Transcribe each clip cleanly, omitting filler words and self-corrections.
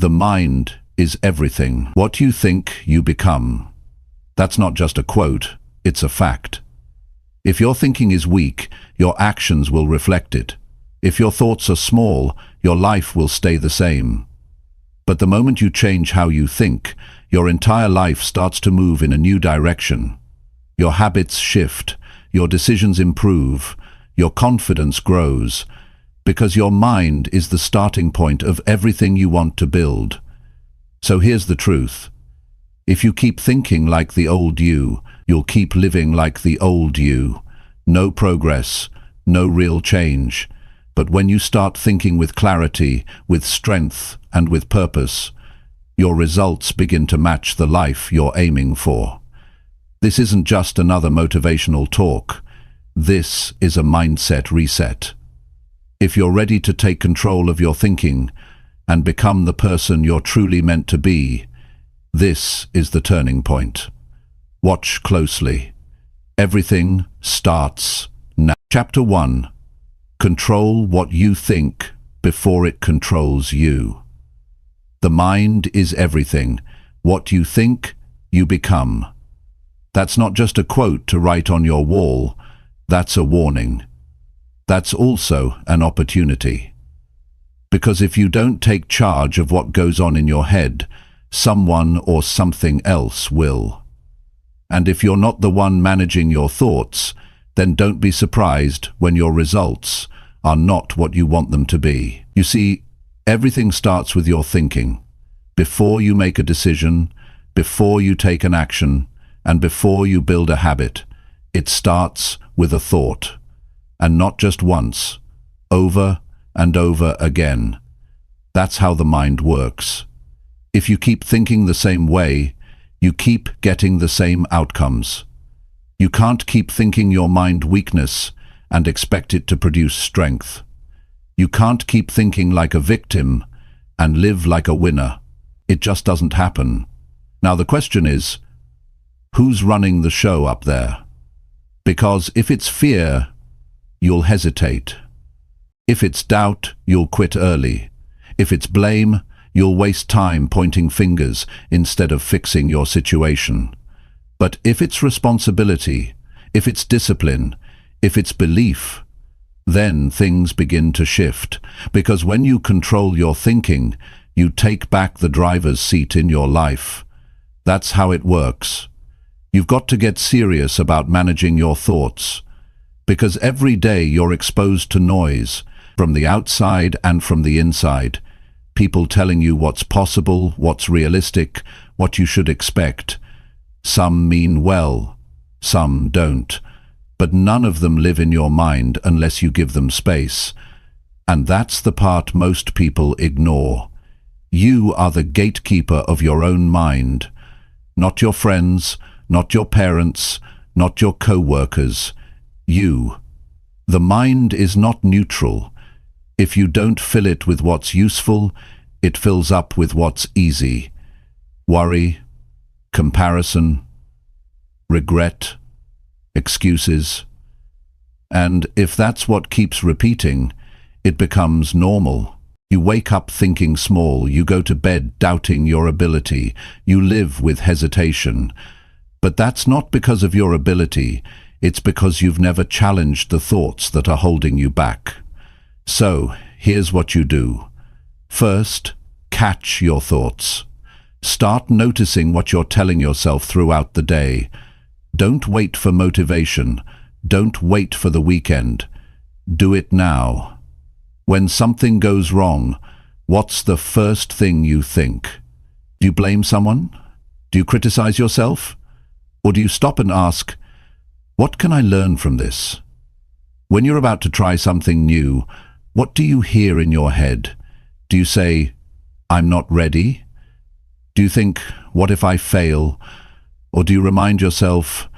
The mind is everything. What you think, you become. That's not just a quote, it's a fact. If your thinking is weak, your actions will reflect it. If your thoughts are small, your life will stay the same. But the moment you change how you think, your entire life starts to move in a new direction. Your habits shift, your decisions improve, your confidence grows, because your mind is the starting point of everything you want to build. So here's the truth. If you keep thinking like the old you, you'll keep living like the old you. No progress, no real change. But when you start thinking with clarity, with strength, and with purpose, your results begin to match the life you're aiming for. This isn't just another motivational talk. This is a mindset reset. If you're ready to take control of your thinking and become the person you're truly meant to be, this is the turning point. Watch closely. Everything starts now. Chapter 1. Control what you think before it controls you. The mind is everything. What you think, you become. That's not just a quote to write on your wall. That's a warning. That's also an opportunity. Because if you don't take charge of what goes on in your head, someone or something else will. And if you're not the one managing your thoughts, then don't be surprised when your results are not what you want them to be. You see, everything starts with your thinking. Before you make a decision, before you take an action, and before you build a habit, it starts with a thought. And not just once, over and over again. That's how the mind works. If you keep thinking the same way, you keep getting the same outcomes. You can't keep thinking your mind weakness and expect it to produce strength. You can't keep thinking like a victim and live like a winner. It just doesn't happen. Now the question is, who's running the show up there? Because if it's fear, you'll hesitate. If it's doubt, you'll quit early. If it's blame, you'll waste time pointing fingers instead of fixing your situation. But if it's responsibility, if it's discipline, if it's belief, then things begin to shift. Because when you control your thinking, you take back the driver's seat in your life. That's how it works. You've got to get serious about managing your thoughts. Because every day you're exposed to noise, from the outside and from the inside. People telling you what's possible, what's realistic, what you should expect. Some mean well, some don't. But none of them live in your mind unless you give them space. And that's the part most people ignore. You are the gatekeeper of your own mind. Not your friends, not your parents, not your co-workers. You. The mind is not neutral. If you don't fill it with what's useful, it fills up with what's easy. Worry, comparison, regret, excuses. And if that's what keeps repeating, it becomes normal. You wake up thinking small, you go to bed doubting your ability, you live with hesitation. But that's not because of your ability, it's because you've never challenged the thoughts that are holding you back. So, here's what you do. First, catch your thoughts. Start noticing what you're telling yourself throughout the day. Don't wait for motivation. Don't wait for the weekend. Do it now. When something goes wrong, what's the first thing you think? Do you blame someone? Do you criticize yourself? Or do you stop and ask, what can I learn from this? When you're about to try something new, what do you hear in your head? Do you say, I'm not ready? Do you think, what if I fail? Or do you remind yourself,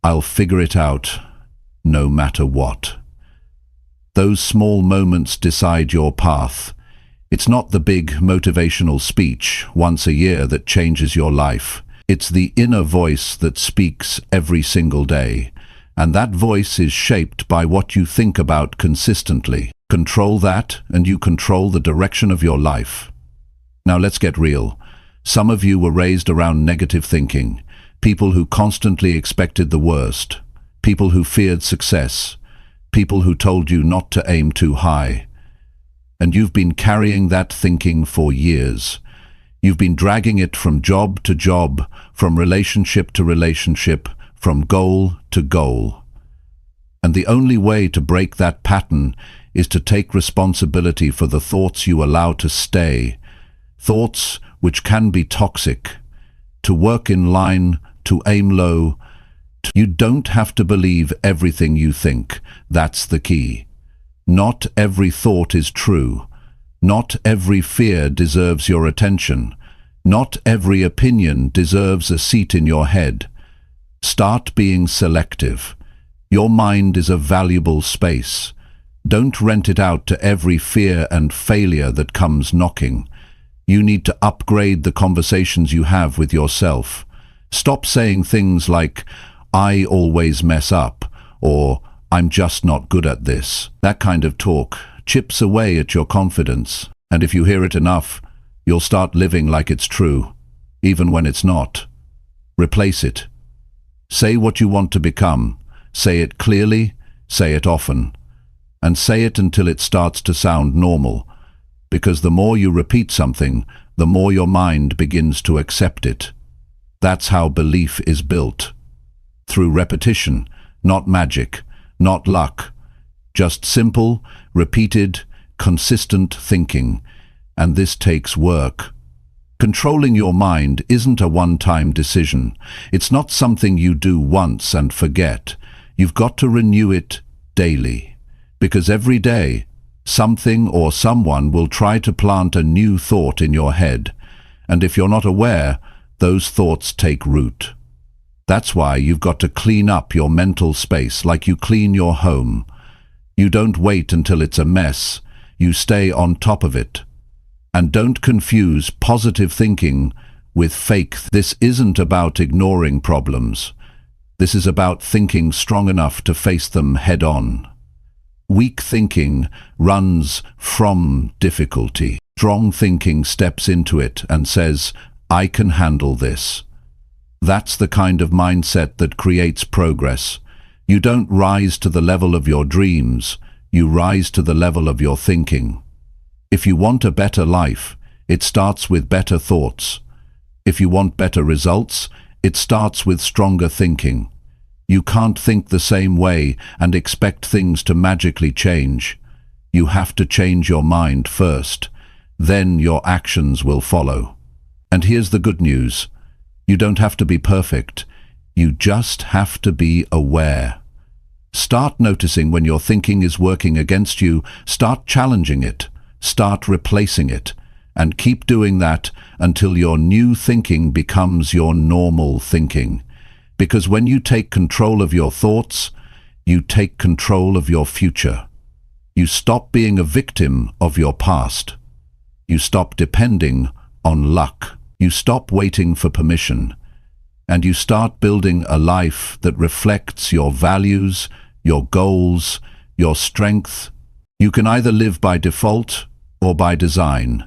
I'll figure it out no matter what? Those small moments decide your path. It's not the big motivational speech once a year that changes your life. It's the inner voice that speaks every single day. And that voice is shaped by what you think about consistently. Control that, and you control the direction of your life. Now let's get real. Some of you were raised around negative thinking, people who constantly expected the worst, people who feared success, people who told you not to aim too high. And you've been carrying that thinking for years. You've been dragging it from job to job, from relationship to relationship, from goal to goal. And the only way to break that pattern is to take responsibility for the thoughts you allow to stay, thoughts which can be toxic, to work in line, to aim low. You don't have to believe everything you think. That's the key. Not every thought is true. Not every fear deserves your attention. Not every opinion deserves a seat in your head. Start being selective. Your mind is a valuable space. Don't rent it out to every fear and failure that comes knocking. You need to upgrade the conversations you have with yourself. Stop saying things like, "I always mess up," or "I'm just not good at this." That kind of talk chips away at your confidence, and if you hear it enough, you'll start living like it's true, even when it's not. Replace it. Say what you want to become. Say it clearly, say it often, and say it until it starts to sound normal, because the more you repeat something, the more your mind begins to accept it. That's how belief is built. Through repetition, not magic, not luck, just simple, repeated, consistent thinking, and this takes work. Controlling your mind isn't a one-time decision. It's not something you do once and forget. You've got to renew it daily, because every day, something or someone will try to plant a new thought in your head, and if you're not aware, those thoughts take root. That's why you've got to clean up your mental space like you clean your home. You don't wait until it's a mess. You stay on top of it. And don't confuse positive thinking with fake. This isn't about ignoring problems. This is about thinking strong enough to face them head-on. Weak thinking runs from difficulty. Strong thinking steps into it and says, "I can handle this." That's the kind of mindset that creates progress. You don't rise to the level of your dreams, you rise to the level of your thinking. If you want a better life, it starts with better thoughts. If you want better results, it starts with stronger thinking. You can't think the same way and expect things to magically change. You have to change your mind first. Then your actions will follow. And here's the good news. You don't have to be perfect. You just have to be aware. Start noticing when your thinking is working against you. Start challenging it. Start replacing it. And keep doing that until your new thinking becomes your normal thinking. Because when you take control of your thoughts, you take control of your future. You stop being a victim of your past. You stop depending on luck. You stop waiting for permission. And you start building a life that reflects your values, your goals, your strength. You can either live by default or by design.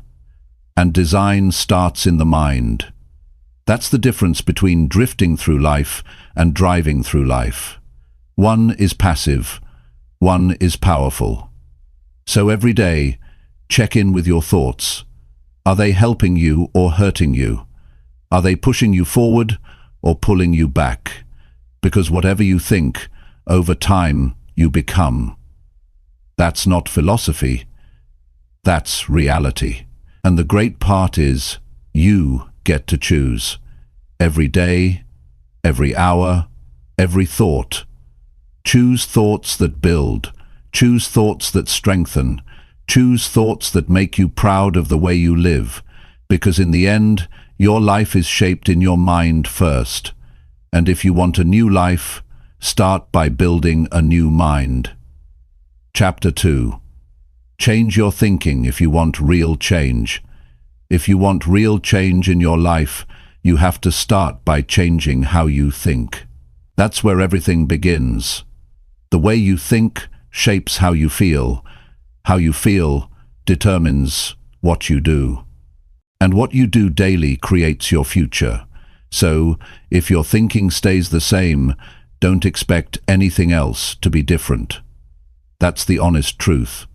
And design starts in the mind. That's the difference between drifting through life and driving through life. One is passive, one is powerful. So every day, check in with your thoughts. Are they helping you or hurting you? Are they pushing you forward or pulling you back? Because whatever you think, over time you become. That's not philosophy, that's reality. And the great part is, you get to choose. Every day, every hour, every thought. Choose thoughts that build. Choose thoughts that strengthen. Choose thoughts that make you proud of the way you live. Because in the end, your life is shaped in your mind first. And if you want a new life, start by building a new mind. Chapter 2. Change your thinking if you want real change. If you want real change in your life, you have to start by changing how you think. That's where everything begins. The way you think shapes how you feel. How you feel determines what you do. And what you do daily creates your future. So, if your thinking stays the same, don't expect anything else to be different. That's the honest truth.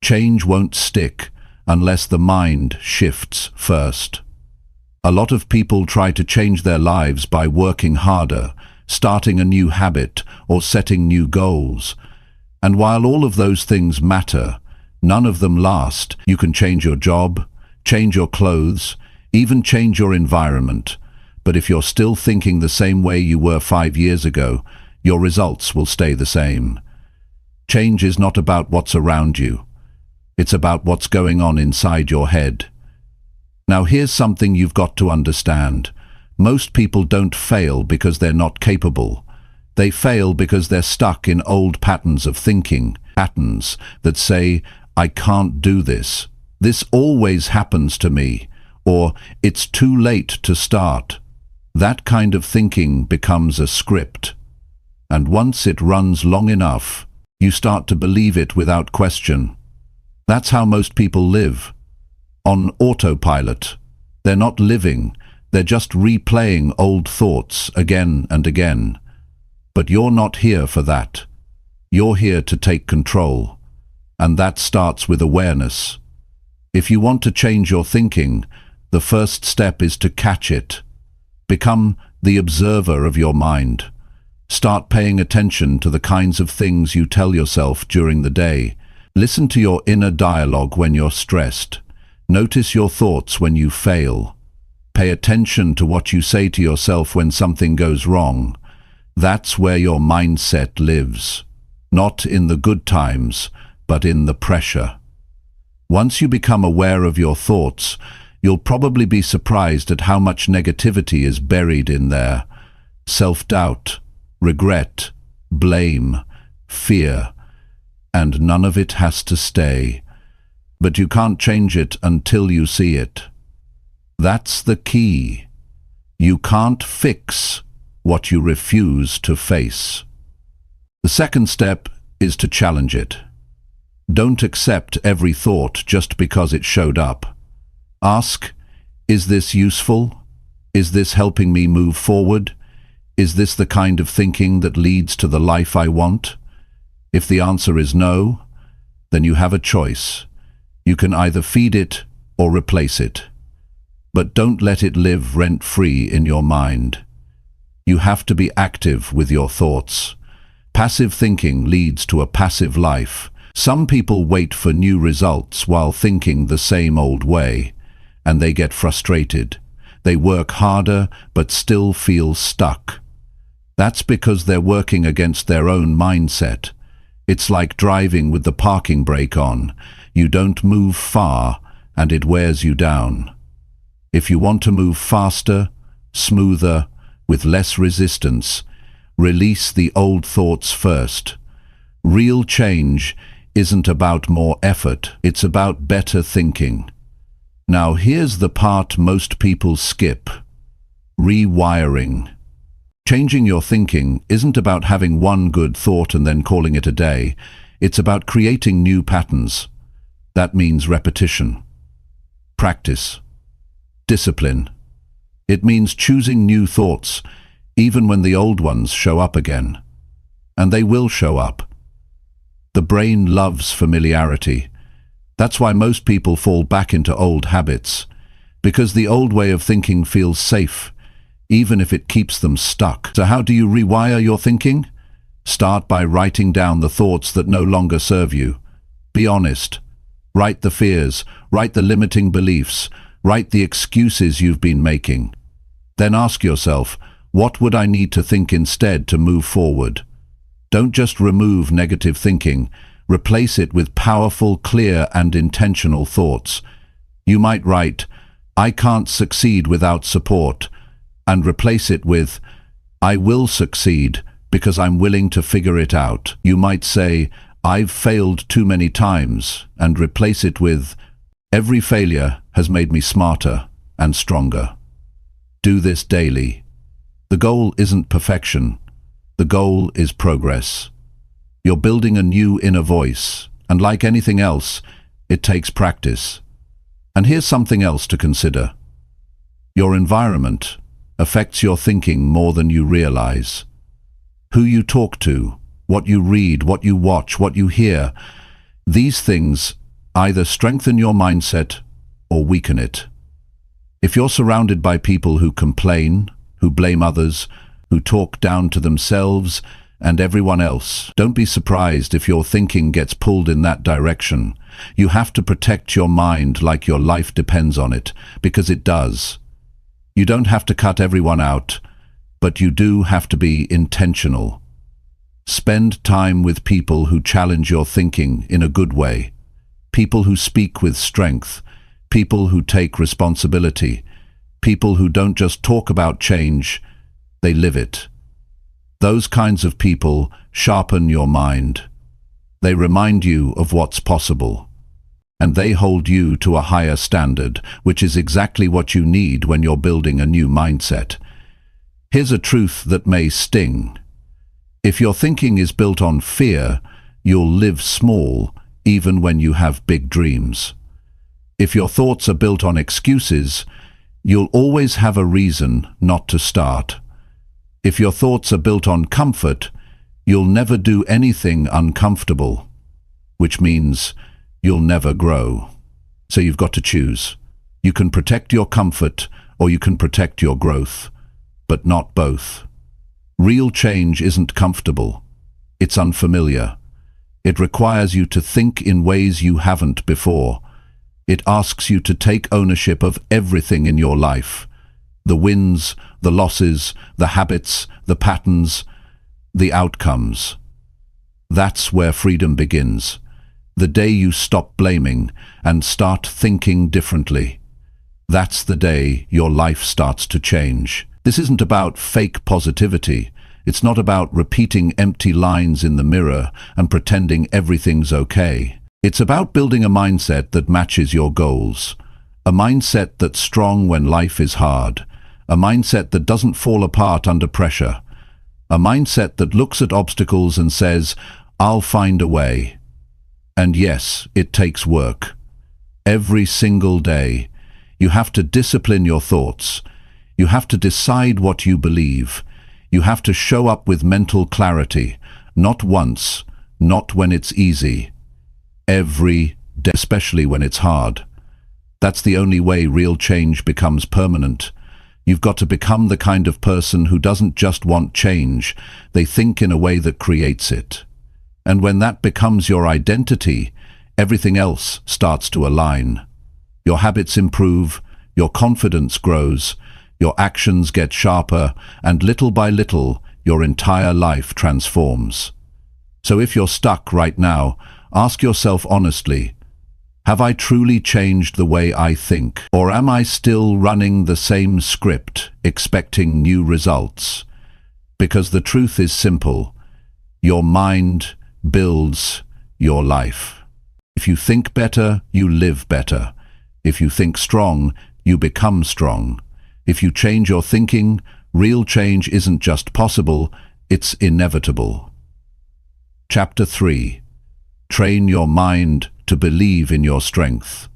Change won't stick unless the mind shifts first. A lot of people try to change their lives by working harder, starting a new habit, or setting new goals. And while all of those things matter, none of them last. You can change your job, change your clothes, even change your environment. But if you're still thinking the same way you were 5 years ago, your results will stay the same. Change is not about what's around you. It's about what's going on inside your head. Now here's something you've got to understand. Most people don't fail because they're not capable. They fail because they're stuck in old patterns of thinking, patterns that say, "I can't do this. This always happens to me," or "It's too late to start." That kind of thinking becomes a script. And once it runs long enough, you start to believe it without question. That's how most people live. On autopilot. They're not living, they're just replaying old thoughts again and again. But you're not here for that. You're here to take control. And that starts with awareness. If you want to change your thinking, the first step is to catch it. Become the observer of your mind. Start paying attention to the kinds of things you tell yourself during the day. Listen to your inner dialogue when you're stressed. Notice your thoughts when you fail. Pay attention to what you say to yourself when something goes wrong. That's where your mindset lives. Not in the good times, but in the pressure. Once you become aware of your thoughts, you'll probably be surprised at how much negativity is buried in there. Self-doubt, regret, blame, fear, and none of it has to stay. But you can't change it until you see it. That's the key. You can't fix what you refuse to face. The second step is to challenge it. Don't accept every thought just because it showed up. Ask, is this useful? Is this helping me move forward? Is this the kind of thinking that leads to the life I want? If the answer is no, then you have a choice. You can either feed it or replace it. But don't let it live rent-free in your mind. You have to be active with your thoughts. Passive thinking leads to a passive life. Some people wait for new results while thinking the same old way, and they get frustrated. They work harder but still feel stuck. That's because they're working against their own mindset. It's like driving with the parking brake on. You don't move far, and it wears you down. If you want to move faster, smoother, with less resistance, release the old thoughts first. Real change isn't about more effort, it's about better thinking. Now here's the part most people skip. Rewiring. Changing your thinking isn't about having one good thought and then calling it a day. It's about creating new patterns. That means repetition, practice, discipline. It means choosing new thoughts, even when the old ones show up again. And they will show up. The brain loves familiarity. That's why most people fall back into old habits, because the old way of thinking feels safe, even if it keeps them stuck. So how do you rewire your thinking? Start by writing down the thoughts that no longer serve you. Be honest. Write the fears, write the limiting beliefs, write the excuses you've been making. Then ask yourself, what would I need to think instead to move forward? Don't just remove negative thinking, replace it with powerful, clear, and intentional thoughts. You might write, I can't succeed without support, and replace it with, I will succeed because I'm willing to figure it out. You might say, I've failed too many times, and replace it with, every failure has made me smarter and stronger. Do this daily. The goal isn't perfection. The goal is progress. You're building a new inner voice, and like anything else, it takes practice. And here's something else to consider. Your environment affects your thinking more than you realize. Who you talk to, what you read, what you watch, what you hear, these things either strengthen your mindset or weaken it. If you're surrounded by people who complain, who blame others, who talk down to themselves and everyone else, don't be surprised if your thinking gets pulled in that direction. You have to protect your mind like your life depends on it, because it does. You don't have to cut everyone out, but you do have to be intentional. Spend time with people who challenge your thinking in a good way. People who speak with strength. People who take responsibility. People who don't just talk about change, they live it. Those kinds of people sharpen your mind. They remind you of what's possible. And they hold you to a higher standard, which is exactly what you need when you're building a new mindset. Here's a truth that may sting. If your thinking is built on fear, you'll live small even when you have big dreams. If your thoughts are built on excuses, you'll always have a reason not to start. If your thoughts are built on comfort, you'll never do anything uncomfortable, which means you'll never grow. So you've got to choose. You can protect your comfort or you can protect your growth, but not both. Real change isn't comfortable. It's unfamiliar. It requires you to think in ways you haven't before. It asks you to take ownership of everything in your life. The wins, the losses, the habits, the patterns, the outcomes. That's where freedom begins. The day you stop blaming and start thinking differently. That's the day your life starts to change. This isn't about fake positivity. It's not about repeating empty lines in the mirror and pretending everything's okay. It's about building a mindset that matches your goals. A mindset that's strong when life is hard. A mindset that doesn't fall apart under pressure. A mindset that looks at obstacles and says, "I'll find a way." And yes, it takes work. Every single day, you have to discipline your thoughts. You have to decide what you believe. You have to show up with mental clarity, not once, not when it's easy. Every day, especially when it's hard. That's the only way real change becomes permanent. You've got to become the kind of person who doesn't just want change, they think in a way that creates it. And when that becomes your identity, everything else starts to align. Your habits improve, your confidence grows, your actions get sharper, and little by little, your entire life transforms. So if you're stuck right now, ask yourself honestly, have I truly changed the way I think? Or am I still running the same script, expecting new results? Because the truth is simple. Your mind builds your life. If you think better, you live better. If you think strong, you become strong. If you change your thinking, real change isn't just possible, it's inevitable. Chapter 3. Train your mind to believe in your strength.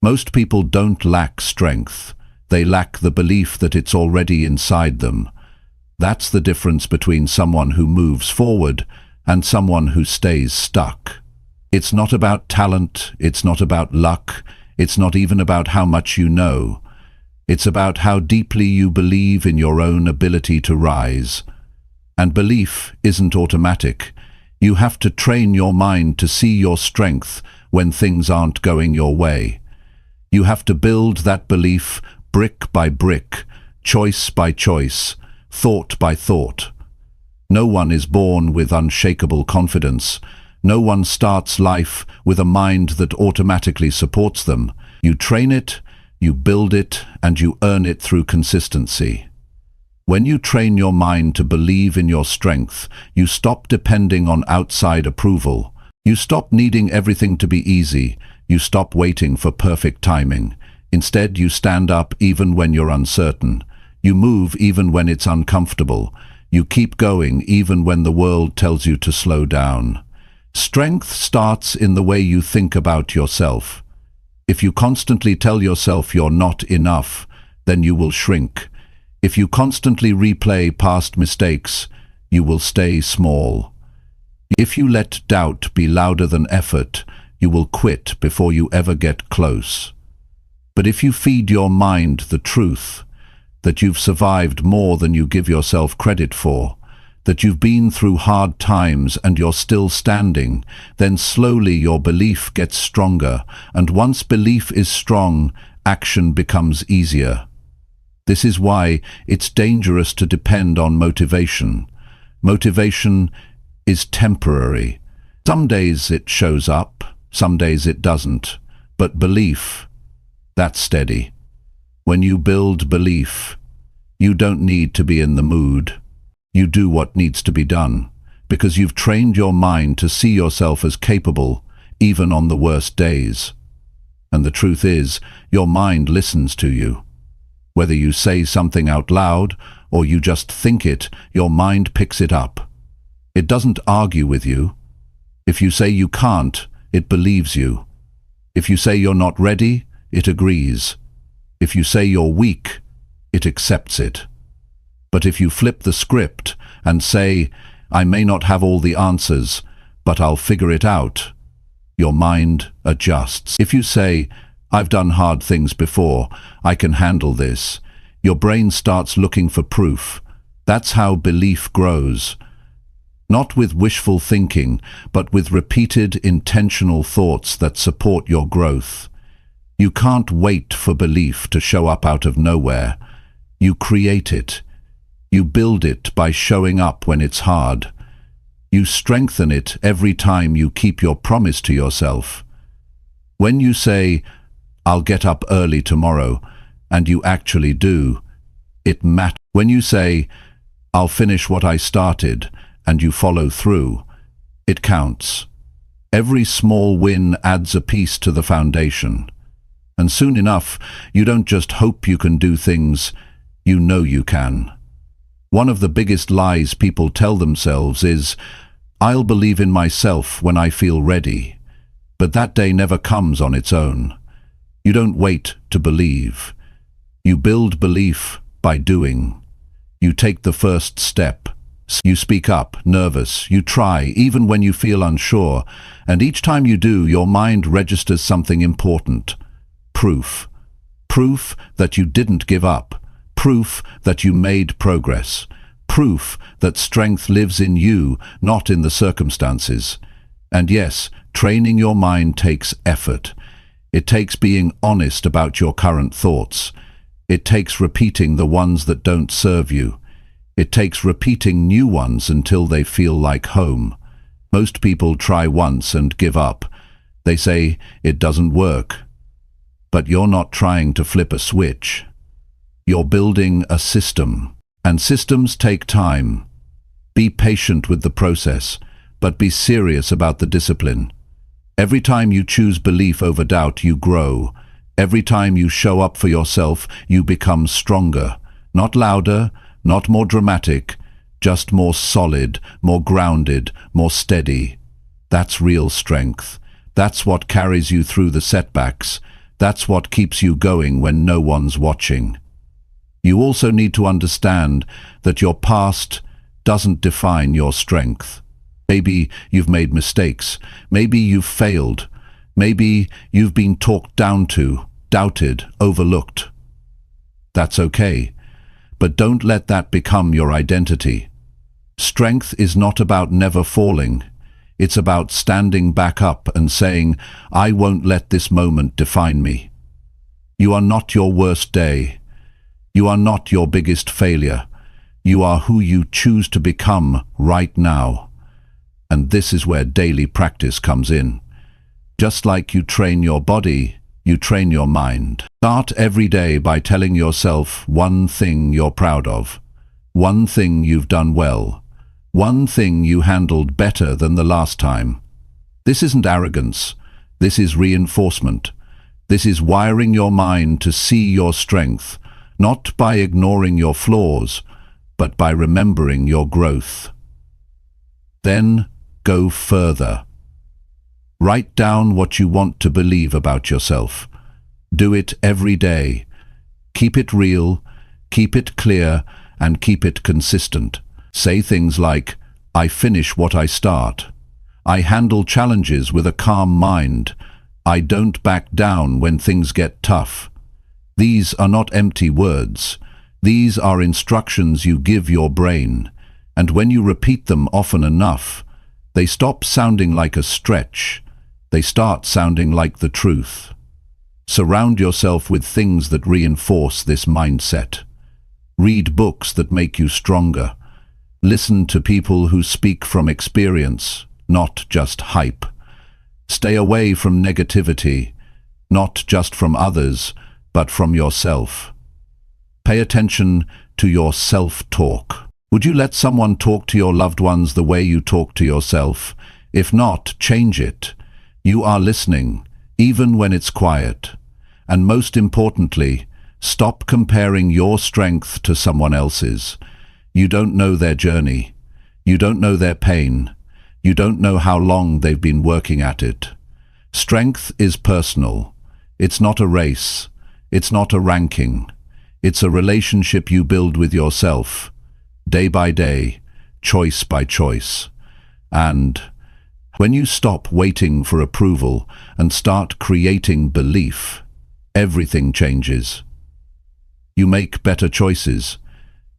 Most people don't lack strength. They lack the belief that it's already inside them. That's the difference between someone who moves forward and someone who stays stuck. It's not about talent, it's not about luck, it's not even about how much you know. It's about how deeply you believe in your own ability to rise. And belief isn't automatic. You have to train your mind to see your strength when things aren't going your way. You have to build that belief brick by brick, choice by choice, thought by thought. No one is born with unshakable confidence. No one starts life with a mind that automatically supports them. You train it, you build it, and you earn it through consistency. When you train your mind to believe in your strength, you stop depending on outside approval. You stop needing everything to be easy. You stop waiting for perfect timing. Instead, you stand up even when you're uncertain. You move even when it's uncomfortable. You keep going even when the world tells you to slow down. Strength starts in the way you think about yourself. If you constantly tell yourself you're not enough, then you will shrink. If you constantly replay past mistakes, you will stay small. If you let doubt be louder than effort, you will quit before you ever get close. But if you feed your mind the truth, that you've survived more than you give yourself credit for, that you've been through hard times and you're still standing, then slowly your belief gets stronger, and once belief is strong, action becomes easier. This is why it's dangerous to depend on motivation. Motivation is temporary. Some days it shows up, some days it doesn't. But belief, that's steady. When you build belief, you don't need to be in the mood. You do what needs to be done, because you've trained your mind to see yourself as capable, even on the worst days. And the truth is, your mind listens to you. Whether you say something out loud or you just think it, your mind picks it up. It doesn't argue with you. If you say you can't, it believes you. If you say you're not ready, it agrees. If you say you're weak, it accepts it. But if you flip the script and say, I may not have all the answers, but I'll figure it out, your mind adjusts. If you say, I've done hard things before, I can handle this, your brain starts looking for proof. That's how belief grows. Not with wishful thinking, but with repeated intentional thoughts that support your growth. You can't wait for belief to show up out of nowhere. You create it. You build it by showing up when it's hard. You strengthen it every time you keep your promise to yourself. When you say, I'll get up early tomorrow, and you actually do, it matters. When you say, I'll finish what I started, and you follow through, it counts. Every small win adds a piece to the foundation. And soon enough, you don't just hope you can do things, you know you can. One of the biggest lies people tell themselves is, I'll believe in myself when I feel ready. But that day never comes on its own. You don't wait to believe. You build belief by doing. You take the first step. You speak up, nervous. You try, even when you feel unsure. And each time you do, your mind registers something important. Proof. Proof that you didn't give up. Proof that you made progress. Proof that strength lives in you, not in the circumstances. And yes, training your mind takes effort. It takes being honest about your current thoughts. It takes repeating the ones that don't serve you. It takes repeating new ones until they feel like home. Most people try once and give up. They say, it doesn't work. But you're not trying to flip a switch. You're building a system. And systems take time. Be patient with the process, but be serious about the discipline. Every time you choose belief over doubt, you grow. Every time you show up for yourself, you become stronger. Not louder, not more dramatic, just more solid, more grounded, more steady. That's real strength. That's what carries you through the setbacks. That's what keeps you going when no one's watching. You also need to understand that your past doesn't define your strength. Maybe you've made mistakes. Maybe you've failed. Maybe you've been talked down to, doubted, overlooked. That's okay. But don't let that become your identity. Strength is not about never falling. It's about standing back up and saying, I won't let this moment define me. You are not your worst day. You are not your biggest failure. You are who you choose to become right now. And this is where daily practice comes in. Just like you train your body, you train your mind. Start every day by telling yourself one thing you're proud of, one thing you've done well, one thing you handled better than the last time. This isn't arrogance. This is reinforcement. This is wiring your mind to see your strength, not by ignoring your flaws, but by remembering your growth. Then go further. Write down what you want to believe about yourself. Do it every day. Keep it real, keep it clear, and keep it consistent. Say things like, I finish what I start. I handle challenges with a calm mind. I don't back down when things get tough. These are not empty words. These are instructions you give your brain, and when you repeat them often enough, they stop sounding like a stretch. They start sounding like the truth. Surround yourself with things that reinforce this mindset. Read books that make you stronger. Listen to people who speak from experience, not just hype. Stay away from negativity, not just from others, but from yourself. Pay attention to your self-talk. Would you let someone talk to your loved ones the way you talk to yourself? If not, change it. You are listening, even when it's quiet. And most importantly, stop comparing your strength to someone else's. You don't know their journey. You don't know their pain. You don't know how long they've been working at it. Strength is personal. It's not a race. It's not a ranking. It's a relationship you build with yourself, day by day, choice by choice. And when you stop waiting for approval and start creating belief, everything changes. You make better choices.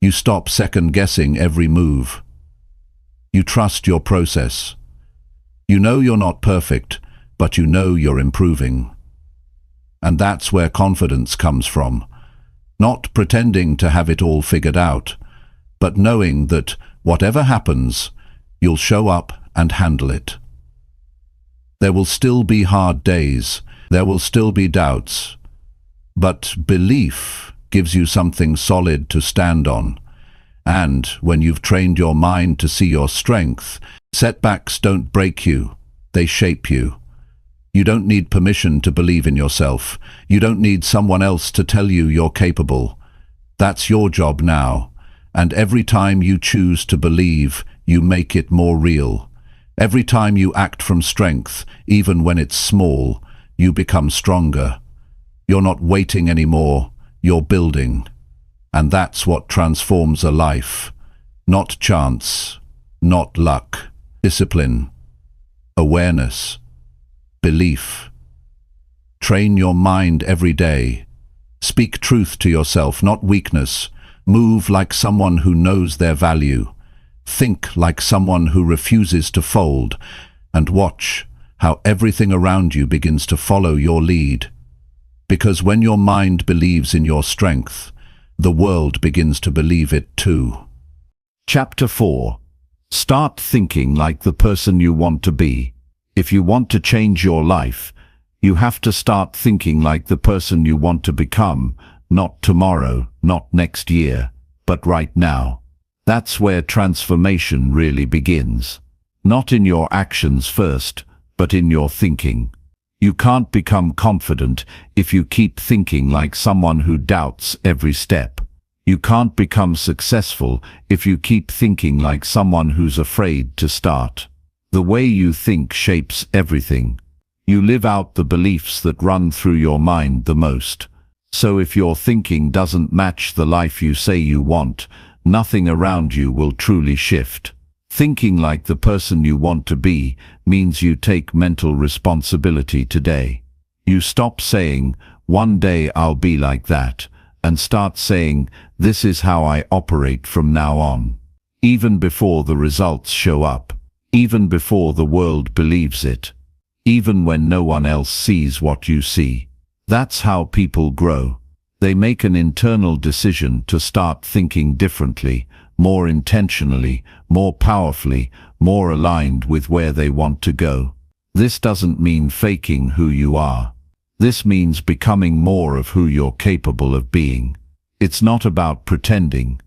You stop second-guessing every move. You trust your process. You know you're not perfect, but you know you're improving. And that's where confidence comes from. Not pretending to have it all figured out, but knowing that whatever happens, you'll show up and handle it. There will still be hard days. There will still be doubts. But belief gives you something solid to stand on. And when you've trained your mind to see your strength, setbacks don't break you, they shape you. You don't need permission to believe in yourself. You don't need someone else to tell you you're capable. That's your job now. And every time you choose to believe, you make it more real. Every time you act from strength, even when it's small, you become stronger. You're not waiting anymore, you're building. And that's what transforms a life. Not chance, not luck, discipline, awareness, belief. Train your mind every day. Speak truth to yourself, not weakness. Move like someone who knows their value. Think like someone who refuses to fold. And watch how everything around you begins to follow your lead. Because when your mind believes in your strength, the world begins to believe it too. Chapter 4. Start thinking like the person you want to be. If you want to change your life, you have to start thinking like the person you want to become, not tomorrow, not next year, but right now. That's where transformation really begins. Not in your actions first, but in your thinking. You can't become confident if you keep thinking like someone who doubts every step. You can't become successful if you keep thinking like someone who's afraid to start. The way you think shapes everything. You live out the beliefs that run through your mind the most. So if your thinking doesn't match the life you say you want, nothing around you will truly shift. Thinking like the person you want to be means you take mental responsibility today. You stop saying, "One day I'll be like that," and start saying, "This is how I operate from now on." Even before the results show up. Even before the world believes it. Even when no one else sees what you see. That's how people grow. They make an internal decision to start thinking differently, more intentionally, more powerfully, more aligned with where they want to go. This doesn't mean faking who you are. This means becoming more of who you're capable of being. It's not about pretending.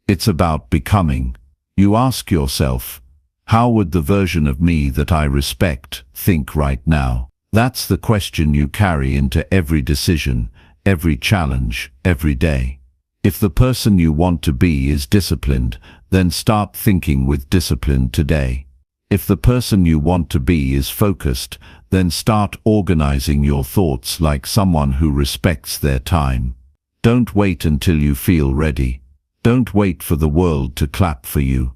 It's about becoming. You ask yourself, how would the version of me that I respect think right now? That's the question you carry into every decision, every challenge, every day. If the person you want to be is disciplined, then start thinking with discipline today. If the person you want to be is focused, then start organizing your thoughts like someone who respects their time. Don't wait until you feel ready. Don't wait for the world to clap for you.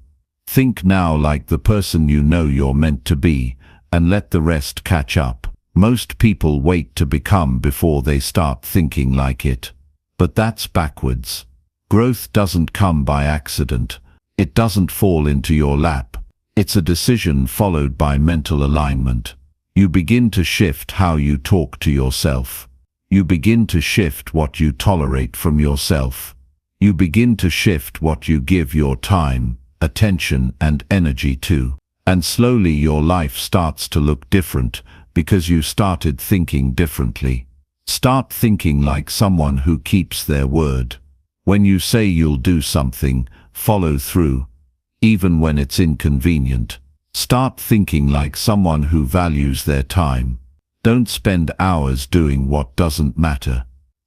Think now like the person you know you're meant to be, and let the rest catch up. Most people wait to become before they start thinking like it. But that's backwards. Growth doesn't come by accident. It doesn't fall into your lap. It's a decision followed by mental alignment. You begin to shift how you talk to yourself. You begin to shift what you tolerate from yourself. You begin to shift what you give your time, attention, and energy to. And slowly your life starts to look different because you started thinking differently. Start thinking like someone who keeps their word. When you say you'll do something, follow through, even when it's inconvenient. Start thinking like someone who values their time. Don't spend hours doing what doesn't matter.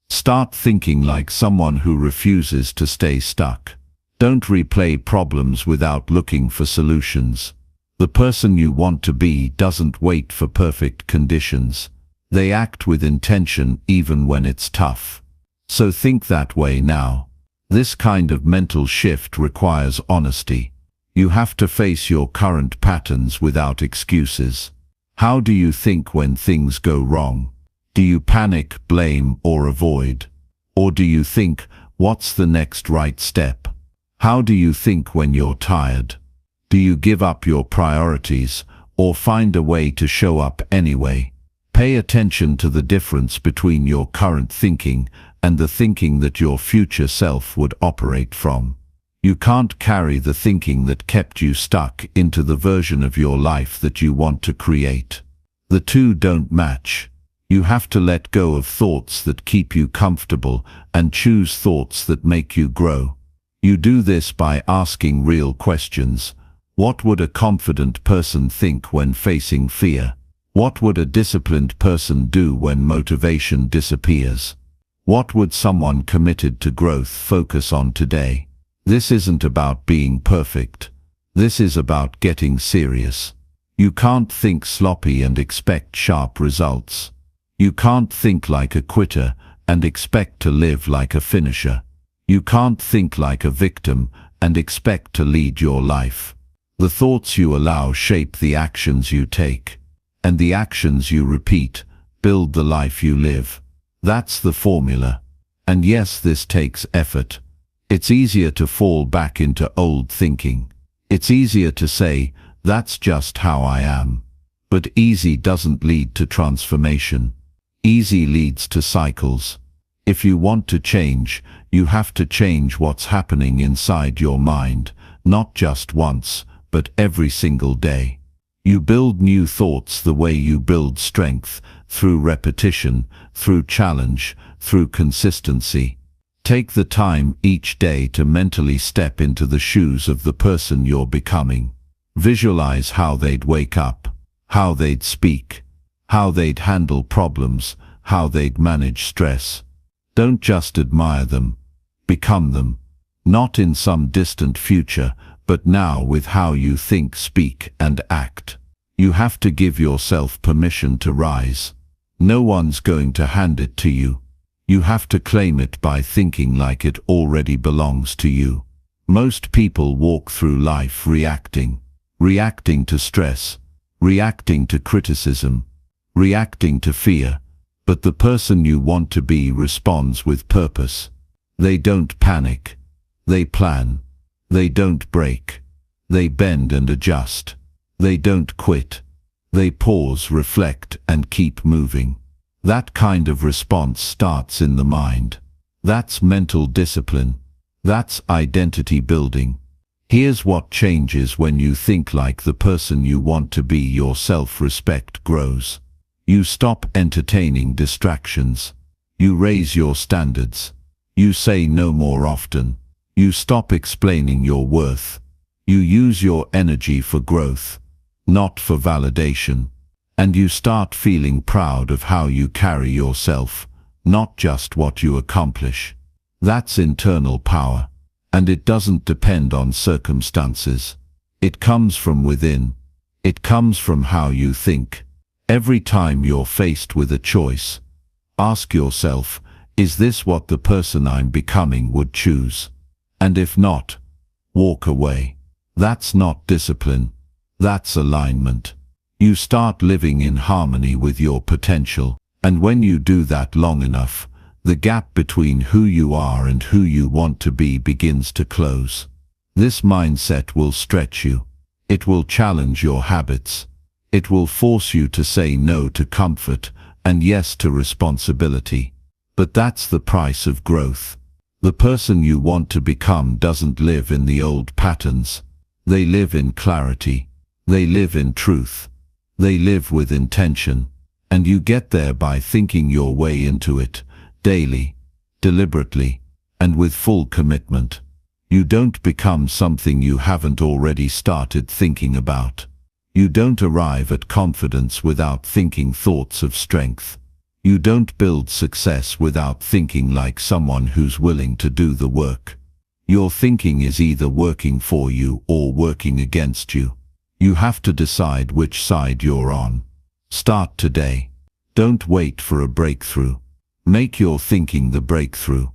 Start thinking like someone who refuses to stay stuck. Don't replay problems without looking for solutions. The person you want to be doesn't wait for perfect conditions. They act with intention even when it's tough. So think that way now. This kind of mental shift requires honesty. You have to face your current patterns without excuses. How do you think when things go wrong? Do you panic, blame, or avoid? Or do you think, what's the next right step? How do you think when you're tired? Do you give up your priorities, or find a way to show up anyway? Pay attention to the difference between your current thinking and the thinking that your future self would operate from. You can't carry the thinking that kept you stuck into the version of your life that you want to create. The two don't match. You have to let go of thoughts that keep you comfortable and choose thoughts that make you grow. You do this by asking real questions. What would a confident person think when facing fear? What would a disciplined person do when motivation disappears? What would someone committed to growth focus on today? This isn't about being perfect. This is about getting serious. You can't think sloppy and expect sharp results. You can't think like a quitter and expect to live like a finisher. You can't think like a victim and expect to lead your life. The thoughts you allow shape the actions you take, and the actions you repeat build the life you live. That's the formula. And yes, this takes effort. It's easier to fall back into old thinking. It's easier to say, that's just how I am. But easy doesn't lead to transformation. Easy leads to cycles. If you want to change, you have to change what's happening inside your mind, not just once, but every single day. You build new thoughts the way you build strength, through repetition, through challenge, through consistency. Take the time each day to mentally step into the shoes of the person you're becoming. Visualize how they'd wake up, how they'd speak, how they'd handle problems, how they'd manage stress. Don't just admire them, become them. Not in some distant future, but now with how you think, speak, and act. You have to give yourself permission to rise. No one's going to hand it to you. You have to claim it by thinking like it already belongs to you. Most people walk through life reacting to stress, reacting to criticism, reacting to fear. But the person you want to be responds with purpose. They don't panic. They plan. They don't break. They bend and adjust. They don't quit. They pause, reflect, and keep moving. That kind of response starts in the mind. That's mental discipline. That's identity building. Here's what changes when you think like the person you want to be. Your self-respect grows. You stop entertaining distractions. You raise your standards. You say no more often. You stop explaining your worth. You use your energy for growth, not for validation. And you start feeling proud of how you carry yourself, not just what you accomplish. That's internal power, and it doesn't depend on circumstances. It comes from within. It comes from how you think. Every time you're faced with a choice, ask yourself, is this what the person I'm becoming would choose? And if not, walk away. That's not discipline. That's alignment. You start living in harmony with your potential, and when you do that long enough, the gap between who you are and who you want to be begins to close. This mindset will stretch you. It will challenge your habits. It will force you to say no to comfort and yes to responsibility. But that's the price of growth. The person you want to become doesn't live in the old patterns. They live in clarity. They live in truth. They live with intention. And you get there by thinking your way into it, daily, deliberately, and with full commitment. You don't become something you haven't already started thinking about. You don't arrive at confidence without thinking thoughts of strength. You don't build success without thinking like someone who's willing to do the work. Your thinking is either working for you or working against you. You have to decide which side you're on. Start today. Don't wait for a breakthrough. Make your thinking the breakthrough.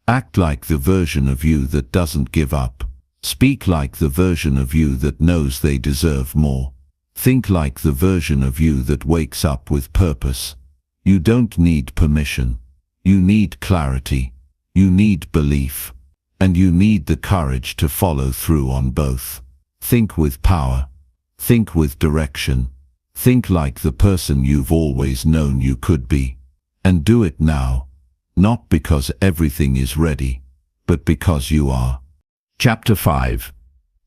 Act like the version of you that doesn't give up. Speak like the version of you that knows they deserve more. Think like the version of you that wakes up with purpose. You don't need permission. You need clarity. You need belief. And you need the courage to follow through on both. Think with power. Think with direction. Think like the person you've always known you could be. And do it now. Not because everything is ready, but because you are. Chapter 5.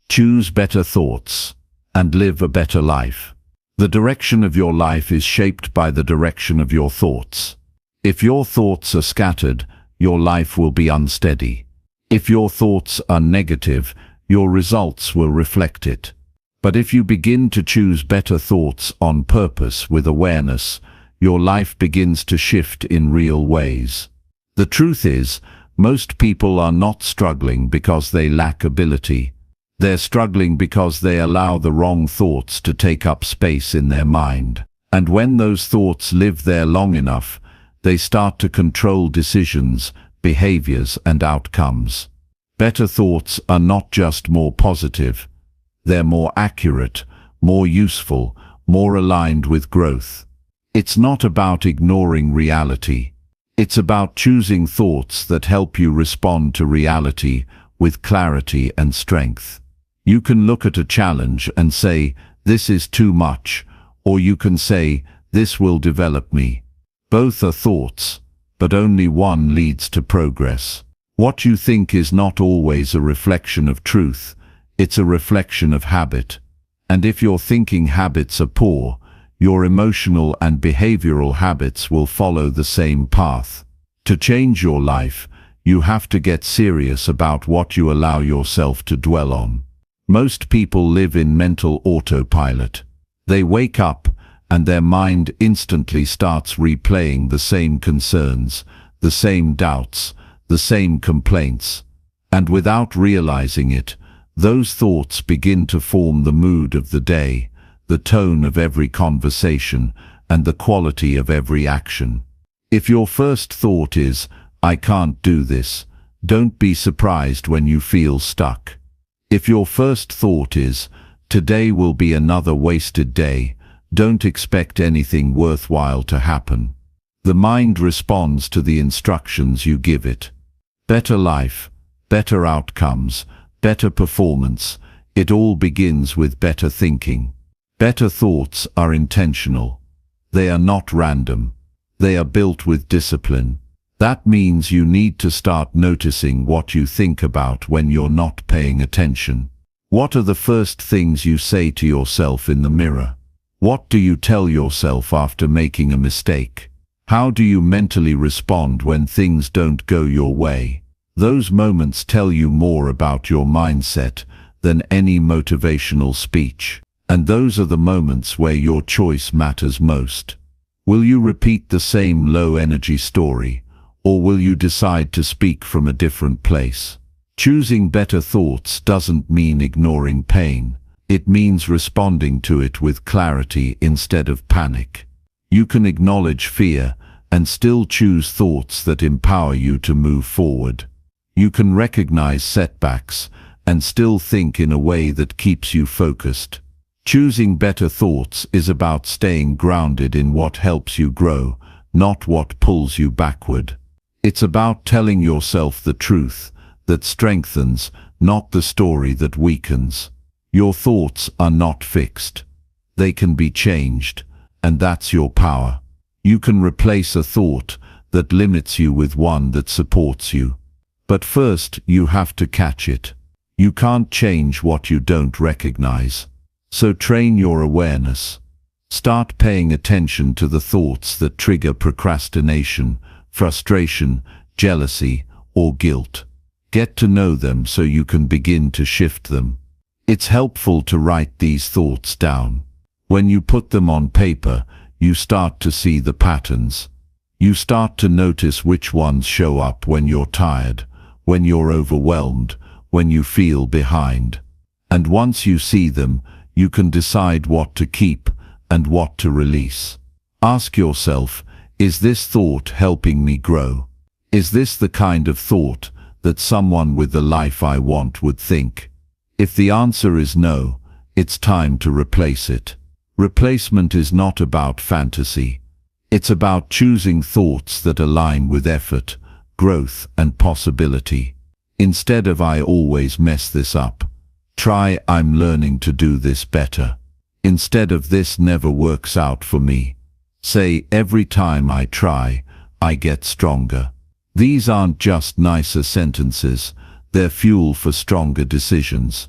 Choose better thoughts and live a better life. The direction of your life is shaped by the direction of your thoughts. If your thoughts are scattered, your life will be unsteady. If your thoughts are negative, your results will reflect it. But if you begin to choose better thoughts on purpose with awareness, your life begins to shift in real ways. The truth is, most people are not struggling because they lack ability. They're struggling because they allow the wrong thoughts to take up space in their mind. And when those thoughts live there long enough, they start to control decisions, behaviors, and outcomes. Better thoughts are not just more positive. They're more accurate, more useful, more aligned with growth. It's not about ignoring reality. It's about choosing thoughts that help you respond to reality with clarity and strength. You can look at a challenge and say, "This is too much," or you can say, "This will develop me." Both are thoughts, but only one leads to progress. What you think is not always a reflection of truth. It's a reflection of habit. And if your thinking habits are poor, your emotional and behavioral habits will follow the same path. To change your life, you have to get serious about what you allow yourself to dwell on. Most people live in mental autopilot. They wake up and their mind instantly starts replaying the same concerns, the same doubts, the same complaints. And without realizing it, those thoughts begin to form the mood of the day, the tone of every conversation, and the quality of every action. If your first thought is, "I can't do this," don't be surprised when you feel stuck. If your first thought is, "Today will be another wasted day," don't expect anything worthwhile to happen. The mind responds to the instructions you give it. Better life, better outcomes, better performance, it all begins with better thinking. Better thoughts are intentional. They are not random. They are built with discipline. That means you need to start noticing what you think about when you're not paying attention. What are the first things you say to yourself in the mirror? What do you tell yourself after making a mistake? How do you mentally respond when things don't go your way? Those moments tell you more about your mindset than any motivational speech. And those are the moments where your choice matters most. Will you repeat the same low-energy story, or will you decide to speak from a different place? Choosing better thoughts doesn't mean ignoring pain. It means responding to it with clarity instead of panic. You can acknowledge fear and still choose thoughts that empower you to move forward. You can recognize setbacks and still think in a way that keeps you focused. Choosing better thoughts is about staying grounded in what helps you grow, not what pulls you backward. It's about telling yourself the truth that strengthens, not the story that weakens. Your thoughts are not fixed. They can be changed, and that's your power. You can replace a thought that limits you with one that supports you. But first, you have to catch it. You can't change what you don't recognize. So train your awareness. Start paying attention to the thoughts that trigger procrastination, frustration, jealousy, or guilt. Get to know them so you can begin to shift them. It's helpful to write these thoughts down. When you put them on paper, you start to see the patterns. You start to notice which ones show up when you're tired, when you're overwhelmed, when you feel behind. And once you see them, you can decide what to keep and what to release. Ask yourself, is this thought helping me grow? Is this the kind of thought that someone with the life I want would think? If the answer is no, it's time to replace it. Replacement is not about fantasy. It's about choosing thoughts that align with effort, growth, and possibility. Instead of "I always mess this up," try "I'm learning to do this better." Instead of "this never works out for me," say "every time I try, I get stronger." These aren't just nicer sentences, they're fuel for stronger decisions.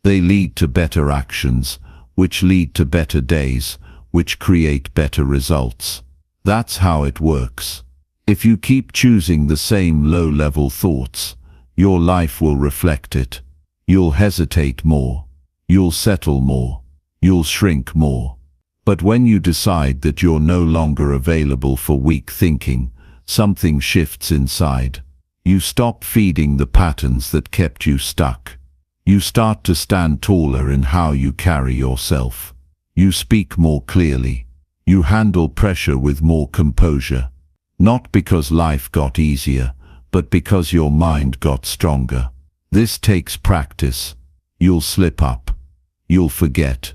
They lead to better actions, which lead to better days, which create better results. That's how it works. If you keep choosing the same low-level thoughts, your life will reflect it. You'll hesitate more. You'll settle more. You'll shrink more. But when you decide that you're no longer available for weak thinking, something shifts inside. You stop feeding the patterns that kept you stuck. You start to stand taller in how you carry yourself. You speak more clearly. You handle pressure with more composure. Not because life got easier, but because your mind got stronger. This takes practice. You'll slip up. You'll forget.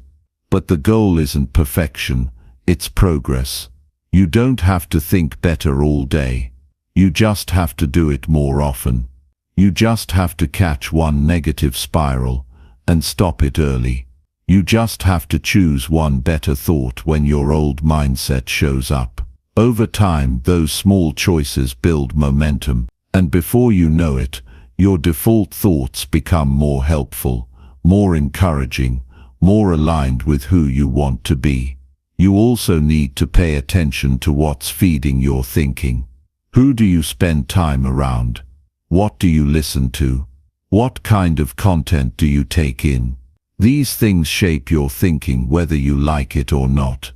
But the goal isn't perfection, it's progress. You don't have to think better all day. You just have to do it more often. You just have to catch one negative spiral and stop it early. You just have to choose one better thought when your old mindset shows up. Over time, those small choices build momentum, and before you know it, your default thoughts become more helpful, more encouraging, more aligned with who you want to be. You also need to pay attention to what's feeding your thinking. Who do you spend time around? What do you listen to? What kind of content do you take in? These things shape your thinking whether you like it or not.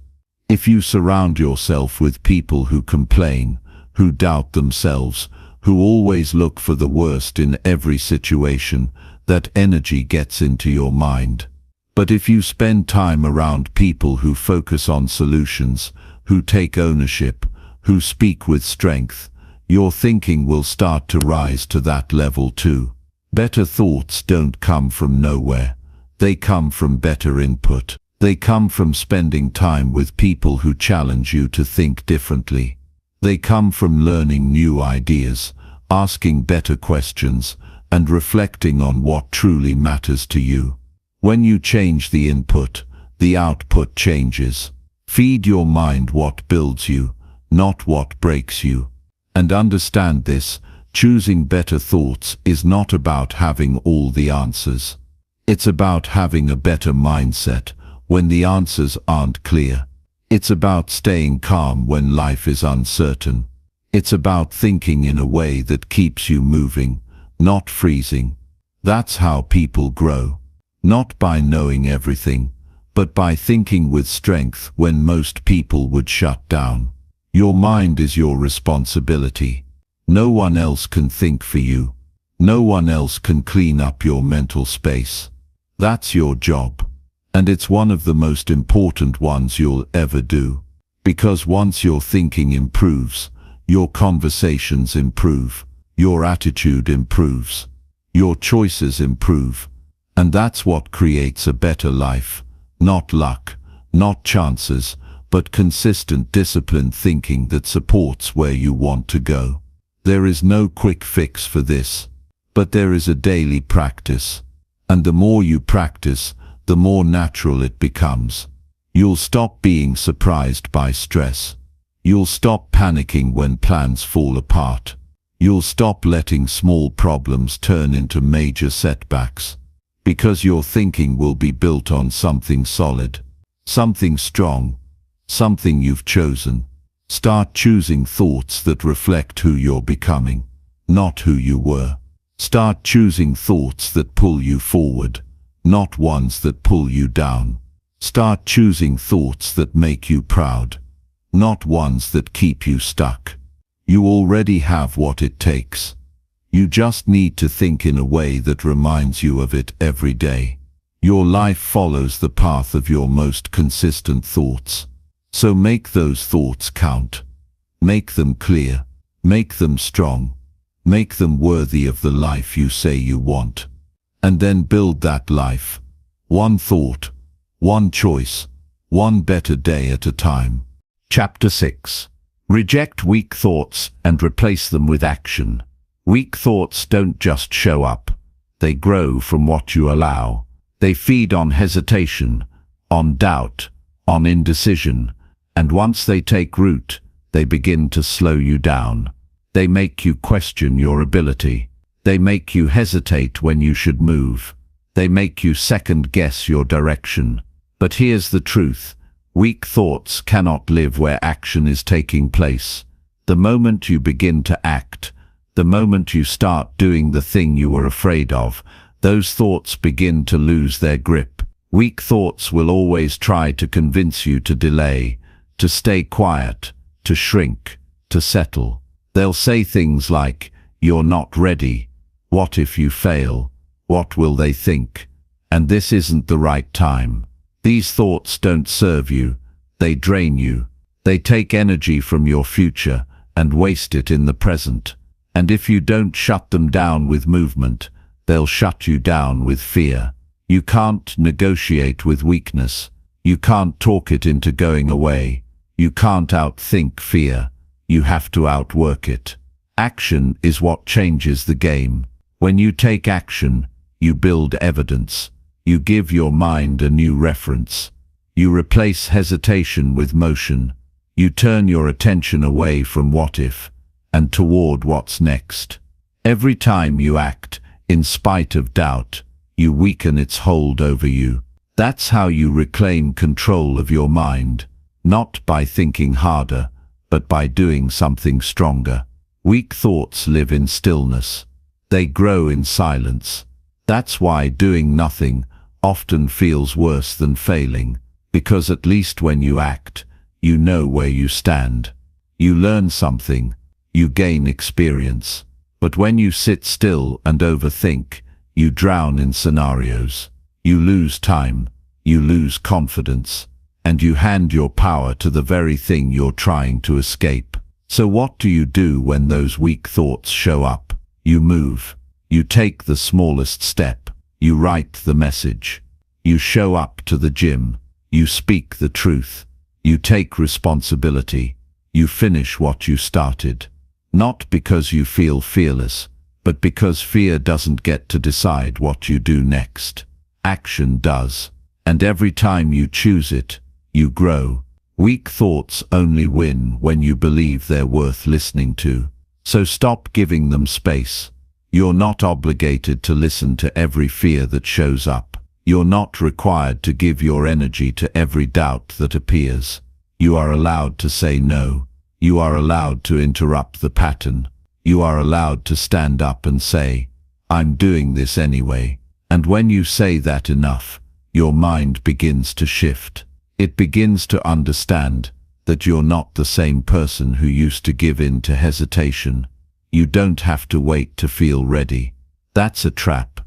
If you surround yourself with people who complain, who doubt themselves, who always look for the worst in every situation, that energy gets into your mind. But if you spend time around people who focus on solutions, who take ownership, who speak with strength, your thinking will start to rise to that level too. Better thoughts don't come from nowhere. They come from better input. They come from spending time with people who challenge you to think differently. They come from learning new ideas, asking better questions, and reflecting on what truly matters to you. When you change the input, the output changes. Feed your mind what builds you, not what breaks you. And understand this, choosing better thoughts is not about having all the answers. It's about having a better mindset when the answers aren't clear. It's about staying calm when life is uncertain. It's about thinking in a way that keeps you moving, not freezing. That's how people grow. Not by knowing everything, but by thinking with strength when most people would shut down. Your mind is your responsibility. No one else can think for you. No one else can clean up your mental space. That's your job. And it's one of the most important ones you'll ever do. Because once your thinking improves, your conversations improve, your attitude improves, your choices improve. And that's what creates a better life. Not luck, not chances, but consistent disciplined thinking that supports where you want to go. There is no quick fix for this, but there is a daily practice. And the more you practice, the more natural it becomes. You'll stop being surprised by stress. You'll stop panicking when plans fall apart. You'll stop letting small problems turn into major setbacks. Because your thinking will be built on something solid, something strong, something you've chosen. Start choosing thoughts that reflect who you're becoming, not who you were. Start choosing thoughts that pull you forward, not ones that pull you down. Start choosing thoughts that make you proud, not ones that keep you stuck. You already have what it takes. You just need to think in a way that reminds you of it every day. Your life follows the path of your most consistent thoughts. So make those thoughts count. Make them clear. Make them strong. Make them worthy of the life you say you want. And then build that life. One thought, one choice, one better day at a time. Chapter 6. Reject weak thoughts and replace them with action. Weak thoughts don't just show up. They grow from what you allow. They feed on hesitation, on doubt, on indecision. And once they take root, they begin to slow you down. They make you question your ability. They make you hesitate when you should move. They make you second-guess your direction. But here's the truth. Weak thoughts cannot live where action is taking place. The moment you begin to act, the moment you start doing the thing you were afraid of, those thoughts begin to lose their grip. Weak thoughts will always try to convince you to delay, to stay quiet, to shrink, to settle. They'll say things like, "You're not ready. What if you fail? What will they think? And this isn't the right time." These thoughts don't serve you. They drain you. They take energy from your future and waste it in the present. And if you don't shut them down with movement, they'll shut you down with fear. You can't negotiate with weakness. You can't talk it into going away. You can't outthink fear. You have to outwork it. Action is what changes the game. When you take action, you build evidence. You give your mind a new reference. You replace hesitation with motion. You turn your attention away from what if and toward what's next. Every time you act, in spite of doubt, you weaken its hold over you. That's how you reclaim control of your mind, not by thinking harder, but by doing something stronger. Weak thoughts live in stillness. They grow in silence. That's why doing nothing often feels worse than failing, because at least when you act, you know where you stand. You learn something, you gain experience. But when you sit still and overthink, you drown in scenarios. You lose time, you lose confidence, and you hand your power to the very thing you're trying to escape. So what do you do when those weak thoughts show up? You move. You take the smallest step. You write the message. You show up to the gym. You speak the truth. You take responsibility. You finish what you started. Not because you feel fearless, but because fear doesn't get to decide what you do next. Action does. And every time you choose it, you grow. Weak thoughts only win when you believe they're worth listening to. So stop giving them space. You're not obligated to listen to every fear that shows up. You're not required to give your energy to every doubt that appears. You are allowed to say no. You are allowed to interrupt the pattern. You are allowed to stand up and say, "I'm doing this anyway." And when you say that enough, your mind begins to shift. It begins to understand that you're not the same person who used to give in to hesitation. You don't have to wait to feel ready. That's a trap.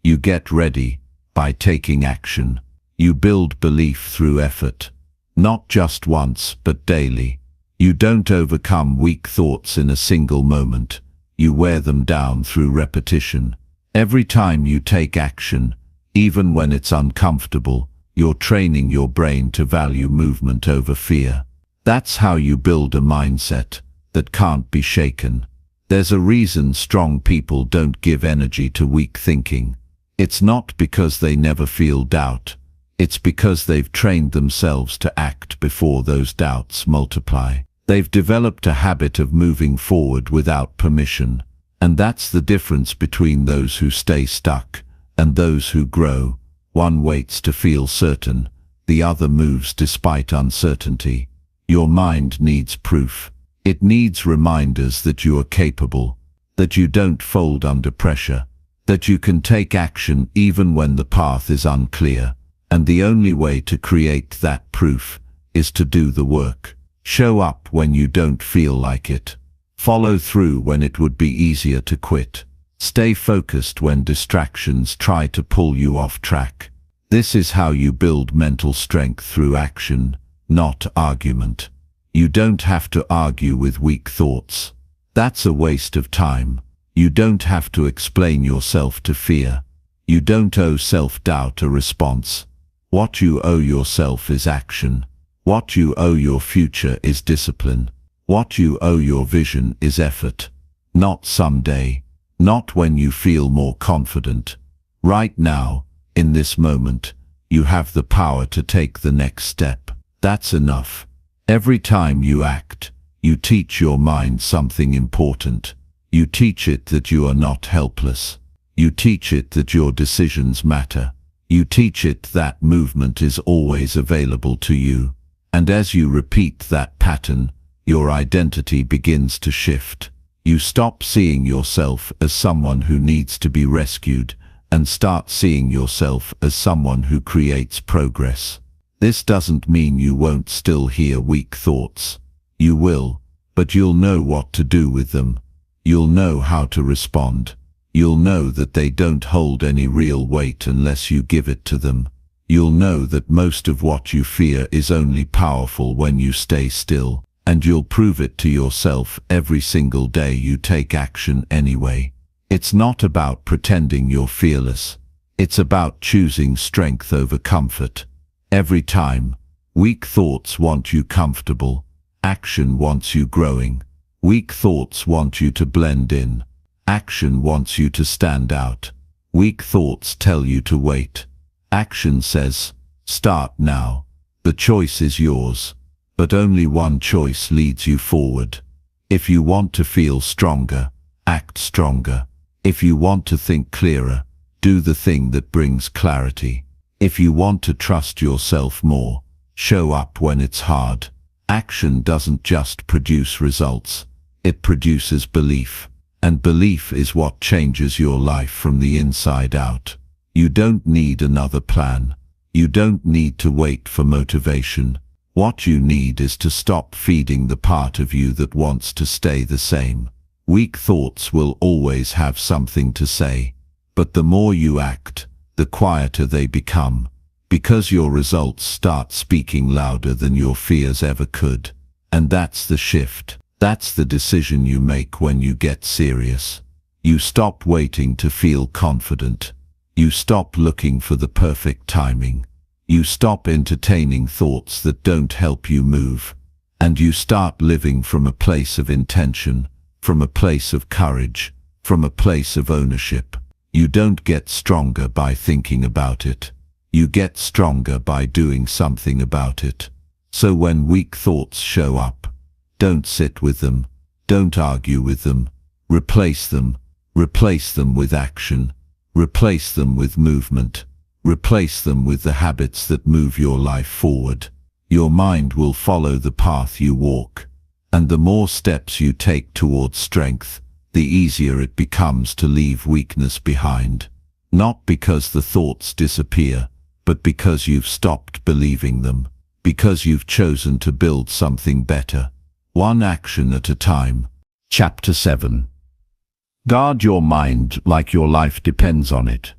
You get ready by taking action. You build belief through effort, not just once, but daily. You don't overcome weak thoughts in a single moment. You wear them down through repetition. Every time you take action, even when it's uncomfortable, you're training your brain to value movement over fear. That's how you build a mindset that can't be shaken. There's a reason strong people don't give energy to weak thinking. It's not because they never feel doubt. It's because they've trained themselves to act before those doubts multiply. They've developed a habit of moving forward without permission. And that's the difference between those who stay stuck and those who grow. One waits to feel certain, the other moves despite uncertainty. Your mind needs proof. It needs reminders that you are capable, that you don't fold under pressure, that you can take action even when the path is unclear. And the only way to create that proof is to do the work. Show up when you don't feel like it. Follow through when it would be easier to quit. Stay focused when distractions try to pull you off track. This is how you build mental strength through action, not argument. You don't have to argue with weak thoughts. That's a waste of time. You don't have to explain yourself to fear. You don't owe self-doubt a response. What you owe yourself is action. What you owe your future is discipline. What you owe your vision is effort. Not someday. Not when you feel more confident. Right now, in this moment, you have the power to take the next step. That's enough. Every time you act, you teach your mind something important. You teach it that you are not helpless. You teach it that your decisions matter. You teach it that movement is always available to you. And as you repeat that pattern, your identity begins to shift. You stop seeing yourself as someone who needs to be rescued and start seeing yourself as someone who creates progress. This doesn't mean you won't still hear weak thoughts. You will, but you'll know what to do with them. You'll know how to respond. You'll know that they don't hold any real weight unless you give it to them. You'll know that most of what you fear is only powerful when you stay still, and you'll prove it to yourself every single day you take action anyway. It's not about pretending you're fearless. It's about choosing strength over comfort. Every time, weak thoughts want you comfortable. Action wants you growing. Weak thoughts want you to blend in. Action wants you to stand out. Weak thoughts tell you to wait. Action says, start now. The choice is yours, but only one choice leads you forward. If you want to feel stronger, act stronger. If you want to think clearer, do the thing that brings clarity. If you want to trust yourself more, show up when it's hard. Action doesn't just produce results, it produces belief. And belief is what changes your life from the inside out. You don't need another plan. You don't need to wait for motivation. What you need is to stop feeding the part of you that wants to stay the same. Weak thoughts will always have something to say, but the more you act, the quieter they become, because your results start speaking louder than your fears ever could. And that's the shift. That's the decision you make when you get serious. You stop waiting to feel confident. You stop looking for the perfect timing. You stop entertaining thoughts that don't help you move. And you start living from a place of intention, from a place of courage, from a place of ownership. You don't get stronger by thinking about it. You get stronger by doing something about it. So when weak thoughts show up, don't sit with them. Don't argue with them. Replace them. Replace them with action. Replace them with movement. Replace them with the habits that move your life forward. Your mind will follow the path you walk. And the more steps you take towards strength, the easier it becomes to leave weakness behind. Not because the thoughts disappear, but because you've stopped believing them. Because you've chosen to build something better. One action at a time. Chapter 7. Guard your mind like your life depends on it.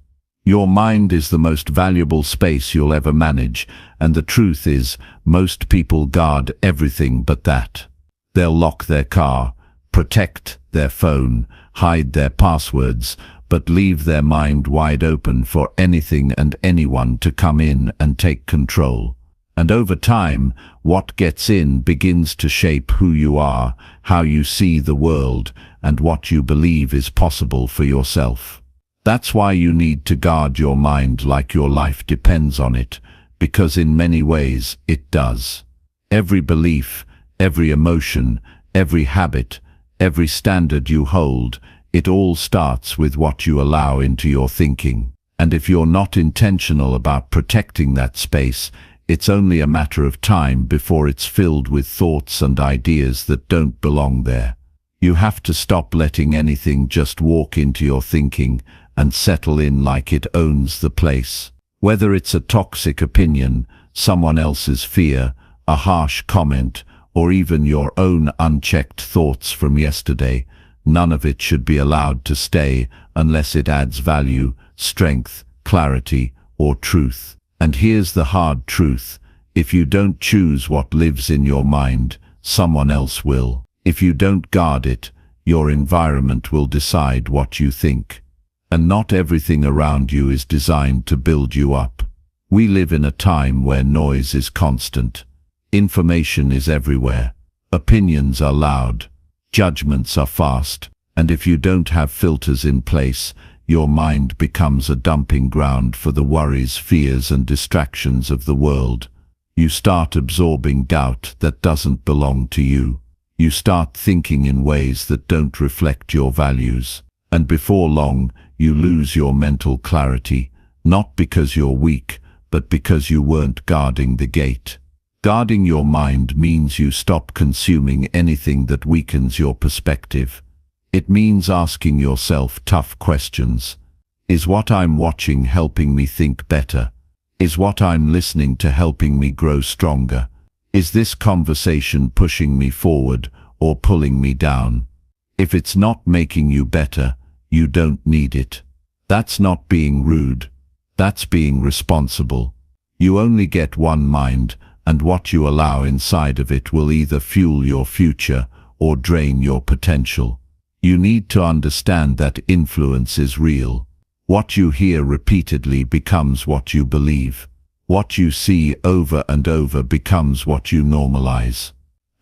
Your mind is the most valuable space you'll ever manage, and the truth is, most people guard everything but that. They'll lock their car, protect their phone, hide their passwords, but leave their mind wide open for anything and anyone to come in and take control. And over time, what gets in begins to shape who you are, how you see the world, and what you believe is possible for yourself. That's why you need to guard your mind like your life depends on it, because in many ways it does. Every belief, every emotion, every habit, every standard you hold, it all starts with what you allow into your thinking. And if you're not intentional about protecting that space, it's only a matter of time before it's filled with thoughts and ideas that don't belong there. You have to stop letting anything just walk into your thinking and settle in like it owns the place. Whether it's a toxic opinion, someone else's fear, a harsh comment, or even your own unchecked thoughts from yesterday, none of it should be allowed to stay unless it adds value, strength, clarity, or truth. And here's the hard truth: if you don't choose what lives in your mind, someone else will. If you don't guard it, your environment will decide what you think. And not everything around you is designed to build you up. We live in a time where noise is constant. Information is everywhere. Opinions are loud. Judgments are fast. And if you don't have filters in place, your mind becomes a dumping ground for the worries, fears, and distractions of the world. You start absorbing doubt that doesn't belong to you. You start thinking in ways that don't reflect your values. And before long, you lose your mental clarity, not because you're weak, but because you weren't guarding the gate. Guarding your mind means you stop consuming anything that weakens your perspective. It means asking yourself tough questions. Is what I'm watching helping me think better? Is what I'm listening to helping me grow stronger? Is this conversation pushing me forward or pulling me down? If it's not making you better, you don't need it. That's not being rude. That's being responsible. You only get one mind, and what you allow inside of it will either fuel your future or drain your potential. You need to understand that influence is real. What you hear repeatedly becomes what you believe. What you see over and over becomes what you normalize.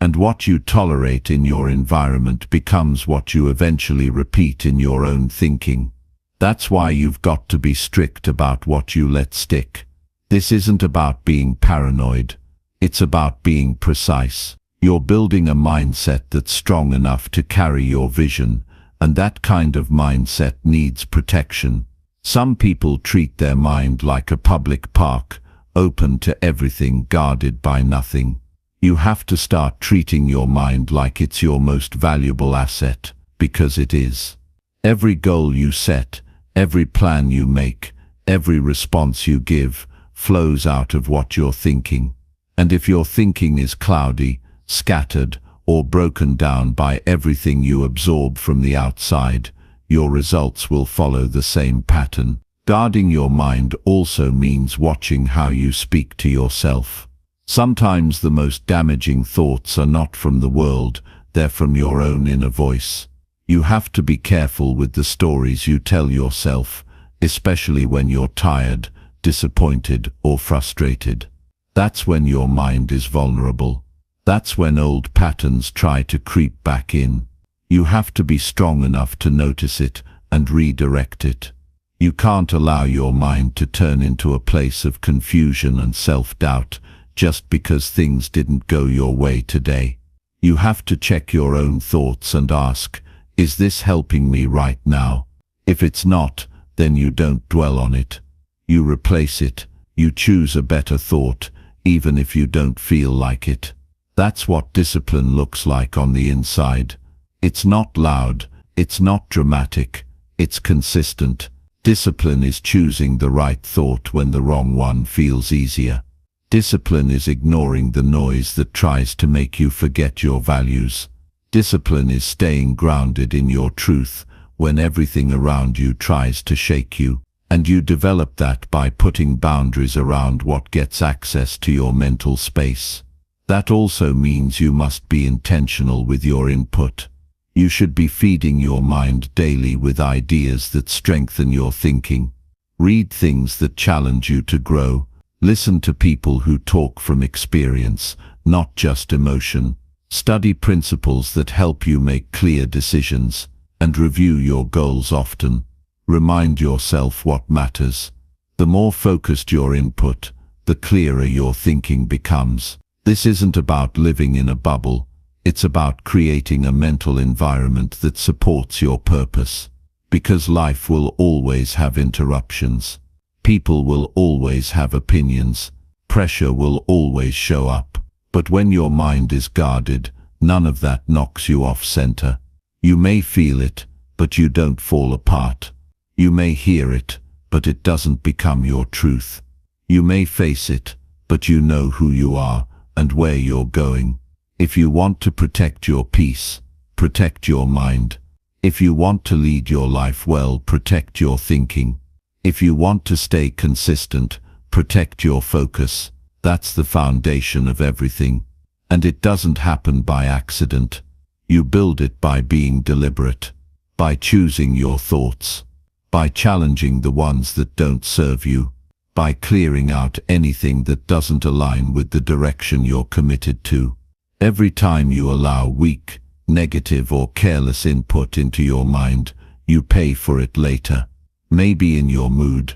And what you tolerate in your environment becomes what you eventually repeat in your own thinking. That's why you've got to be strict about what you let stick. This isn't about being paranoid. It's about being precise. You're building a mindset that's strong enough to carry your vision, and that kind of mindset needs protection. Some people treat their mind like a public park, open to everything, guarded by nothing. You have to start treating your mind like it's your most valuable asset, because it is. Every goal you set, every plan you make, every response you give, flows out of what you're thinking. And if your thinking is cloudy, scattered, or broken down by everything you absorb from the outside, your results will follow the same pattern. Guarding your mind also means watching how you speak to yourself. Sometimes the most damaging thoughts are not from the world, they're from your own inner voice. You have to be careful with the stories you tell yourself, especially when you're tired, disappointed, or frustrated. That's when your mind is vulnerable. That's when old patterns try to creep back in. You have to be strong enough to notice it and redirect it. You can't allow your mind to turn into a place of confusion and self-doubt just because things didn't go your way today. You have to check your own thoughts and ask, is this helping me right now? If it's not, then you don't dwell on it. You replace it. You choose a better thought, even if you don't feel like it. That's what discipline looks like on the inside. It's not loud, it's not dramatic, it's consistent. Discipline is choosing the right thought when the wrong one feels easier. Discipline is ignoring the noise that tries to make you forget your values. Discipline is staying grounded in your truth when everything around you tries to shake you. And you develop that by putting boundaries around what gets access to your mental space. That also means you must be intentional with your input. You should be feeding your mind daily with ideas that strengthen your thinking. Read things that challenge you to grow. Listen to people who talk from experience, not just emotion. Study principles that help you make clear decisions, and review your goals often. Remind yourself what matters. The more focused your input, the clearer your thinking becomes. This isn't about living in a bubble. It's about creating a mental environment that supports your purpose. Because life will always have interruptions. People will always have opinions. Pressure will always show up. But when your mind is guarded, none of that knocks you off center. You may feel it, but you don't fall apart. You may hear it, but it doesn't become your truth. You may face it, but you know who you are and where you're going. If you want to protect your peace, protect your mind. If you want to lead your life well, protect your thinking. If you want to stay consistent, protect your focus. That's the foundation of everything. And it doesn't happen by accident. You build it by being deliberate, by choosing your thoughts, by challenging the ones that don't serve you, by clearing out anything that doesn't align with the direction you're committed to. Every time you allow weak, negative or careless input into your mind, you pay for it later. Maybe in your mood,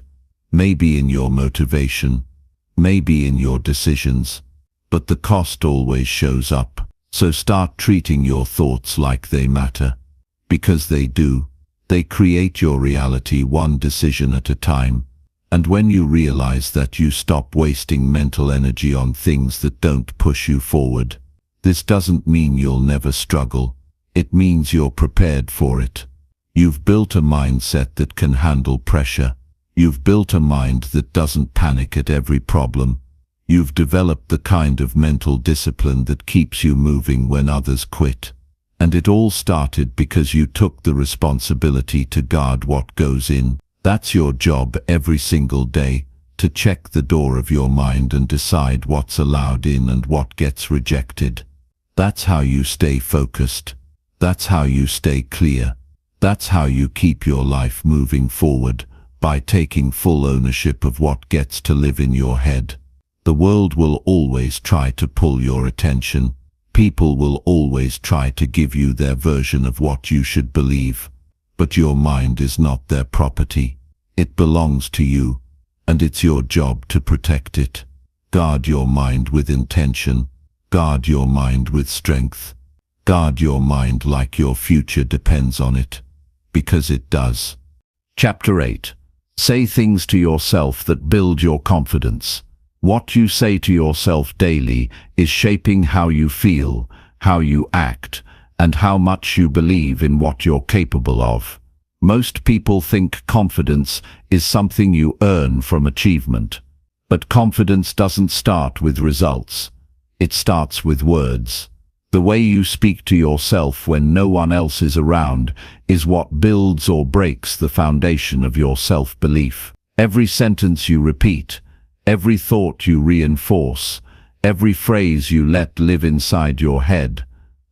maybe in your motivation, maybe in your decisions, but the cost always shows up. So start treating your thoughts like they matter. Because they do. They create your reality one decision at a time. And when you realize that, you stop wasting mental energy on things that don't push you forward. This doesn't mean you'll never struggle. It means you're prepared for it. You've built a mindset that can handle pressure. You've built a mind that doesn't panic at every problem. You've developed the kind of mental discipline that keeps you moving when others quit. And it all started because you took the responsibility to guard what goes in. That's your job every single day, to check the door of your mind and decide what's allowed in and what gets rejected. That's how you stay focused. That's how you stay clear. That's how you keep your life moving forward, by taking full ownership of what gets to live in your head. The world will always try to pull your attention. People will always try to give you their version of what you should believe. But your mind is not their property. It belongs to you, and it's your job to protect it. Guard your mind with intention. Guard your mind with strength. Guard your mind like your future depends on it. Because it does. Chapter 8. Say things to yourself that build your confidence. What you say to yourself daily is shaping how you feel, how you act, and how much you believe in what you're capable of. Most people think confidence is something you earn from achievement. But confidence doesn't start with results. It starts with words. The way you speak to yourself when no one else is around is what builds or breaks the foundation of your self-belief. Every sentence you repeat, every thought you reinforce, every phrase you let live inside your head,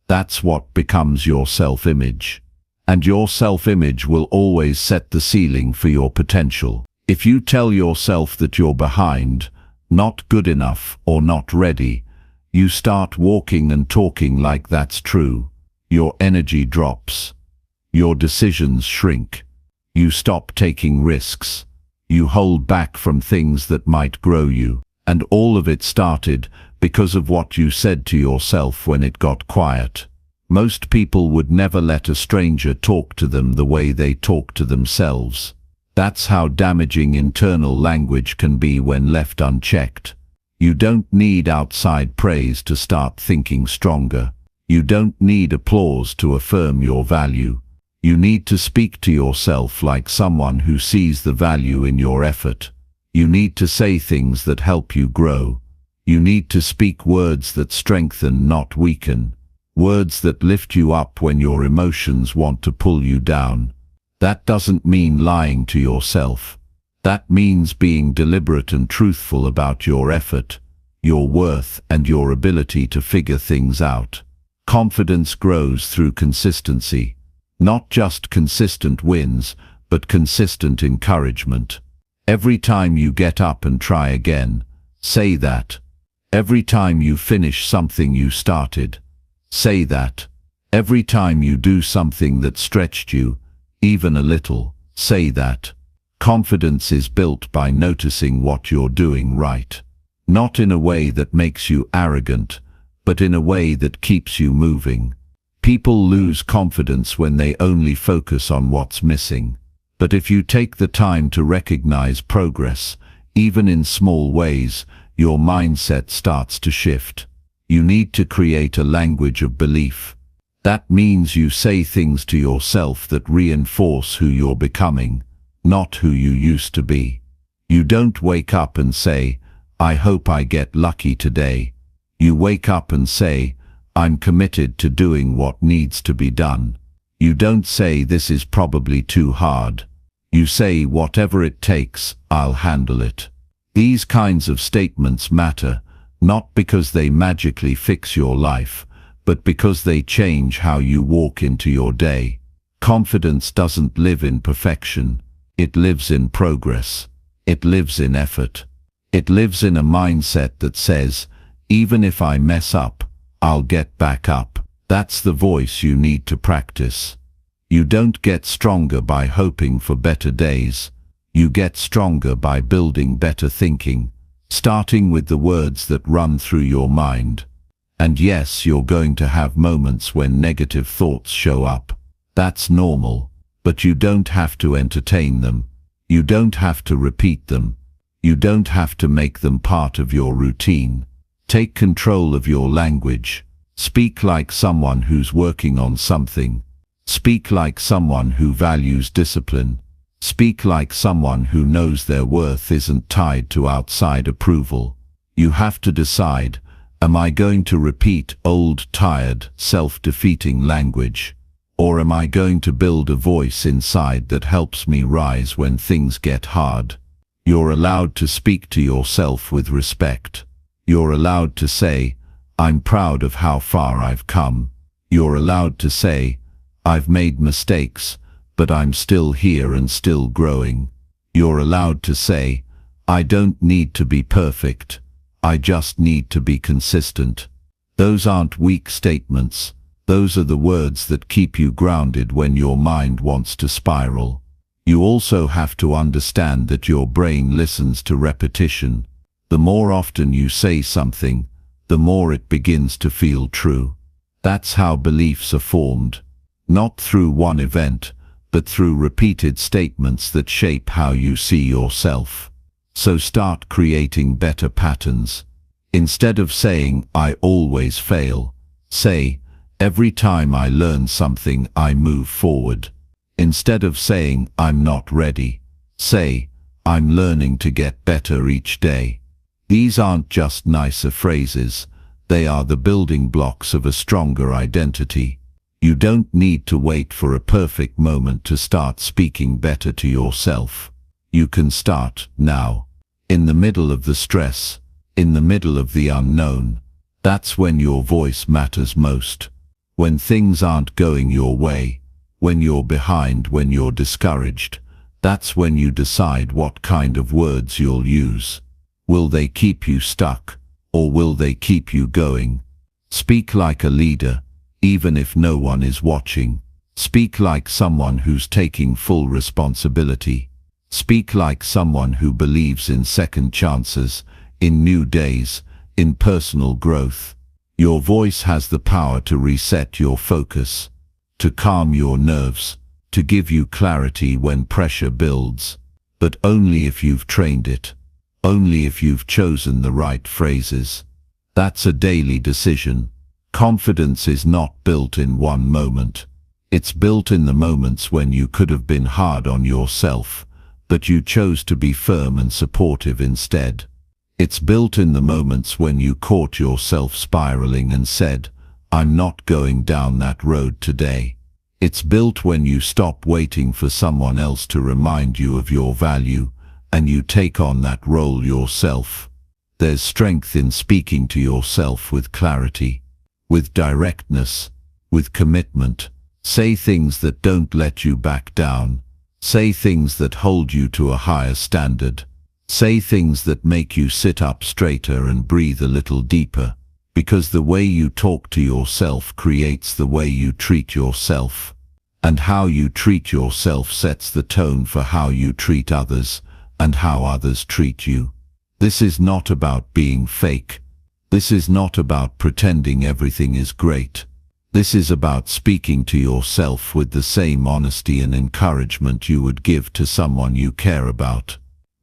that's what becomes your self-image. And your self-image will always set the ceiling for your potential. If you tell yourself that you're behind, not good enough, or not ready, you start walking and talking like that's true. Your energy drops. Your decisions shrink. You stop taking risks. You hold back from things that might grow you. And all of it started because of what you said to yourself when it got quiet. Most people would never let a stranger talk to them the way they talk to themselves. That's how damaging internal language can be when left unchecked. You don't need outside praise to start thinking stronger. You don't need applause to affirm your value. You need to speak to yourself like someone who sees the value in your effort. You need to say things that help you grow. You need to speak words that strengthen, not weaken. Words that lift you up when your emotions want to pull you down. That doesn't mean lying to yourself. That means being deliberate and truthful about your effort, your worth, and your ability to figure things out. Confidence grows through consistency, not just consistent wins, but consistent encouragement. Every time you get up and try again, say that. Every time you finish something you started, say that. Every time you do something that stretched you, even a little, say that. Confidence is built by noticing what you're doing right. Not in a way that makes you arrogant, but in a way that keeps you moving. People lose confidence when they only focus on what's missing. But if you take the time to recognize progress, even in small ways, your mindset starts to shift. You need to create a language of belief. That means you say things to yourself that reinforce who you're becoming, not who you used to be. You don't wake up and say, "I hope I get lucky today." You wake up and say, "I'm committed to doing what needs to be done." You don't say, "This is probably too hard." You say, "Whatever it takes, I'll handle it." These kinds of statements matter, not because they magically fix your life, but because they change how you walk into your day. Confidence doesn't live in perfection. It lives in progress. It lives in effort. It lives in a mindset that says, "Even if I mess up, I'll get back up." That's the voice you need to practice. You don't get stronger by hoping for better days. You get stronger by building better thinking, starting with the words that run through your mind. And yes, you're going to have moments when negative thoughts show up. That's normal, but you don't have to entertain them. You don't have to repeat them. You don't have to make them part of your routine. Take control of your language. Speak like someone who's working on something. Speak like someone who values discipline. Speak like someone who knows their worth isn't tied to outside approval. You have to decide, am I going to repeat old, tired, self-defeating language? Or am I going to build a voice inside that helps me rise when things get hard? You're allowed to speak to yourself with respect. You're allowed to say, "I'm proud of how far I've come." You're allowed to say, "I've made mistakes, but I'm still here and still growing." You're allowed to say, "I don't need to be perfect. I just need to be consistent." Those aren't weak statements. Those are the words that keep you grounded when your mind wants to spiral. You also have to understand that your brain listens to repetition. The more often you say something, the more it begins to feel true. That's how beliefs are formed. Not through one event, but through repeated statements that shape how you see yourself. So start creating better patterns. Instead of saying, "I always fail," say, "Every time I learn something, I move forward." Instead of saying, "I'm not ready," say, "I'm learning to get better each day." These aren't just nicer phrases. They are the building blocks of a stronger identity. You don't need to wait for a perfect moment to start speaking better to yourself. You can start now. In the middle of the stress, in the middle of the unknown. That's when your voice matters most. When things aren't going your way, when you're behind, when you're discouraged, that's when you decide what kind of words you'll use. Will they keep you stuck, or will they keep you going? Speak like a leader, even if no one is watching. Speak like someone who's taking full responsibility. Speak like someone who believes in second chances, in new days, in personal growth. Your voice has the power to reset your focus, to calm your nerves, to give you clarity when pressure builds. But only if you've trained it. Only if you've chosen the right phrases. That's a daily decision. Confidence is not built in one moment. It's built in the moments when you could have been hard on yourself, but you chose to be firm and supportive instead. It's built in the moments when you caught yourself spiraling and said, "I'm not going down that road today." It's built when you stop waiting for someone else to remind you of your value and you take on that role yourself. There's strength in speaking to yourself with clarity, with directness, with commitment. Say things that don't let you back down. Say things that hold you to a higher standard. Say things that make you sit up straighter and breathe a little deeper, because the way you talk to yourself creates the way you treat yourself. And how you treat yourself sets the tone for how you treat others and how others treat you. This is not about being fake. This is not about pretending everything is great. This is about speaking to yourself with the same honesty and encouragement you would give to someone you care about.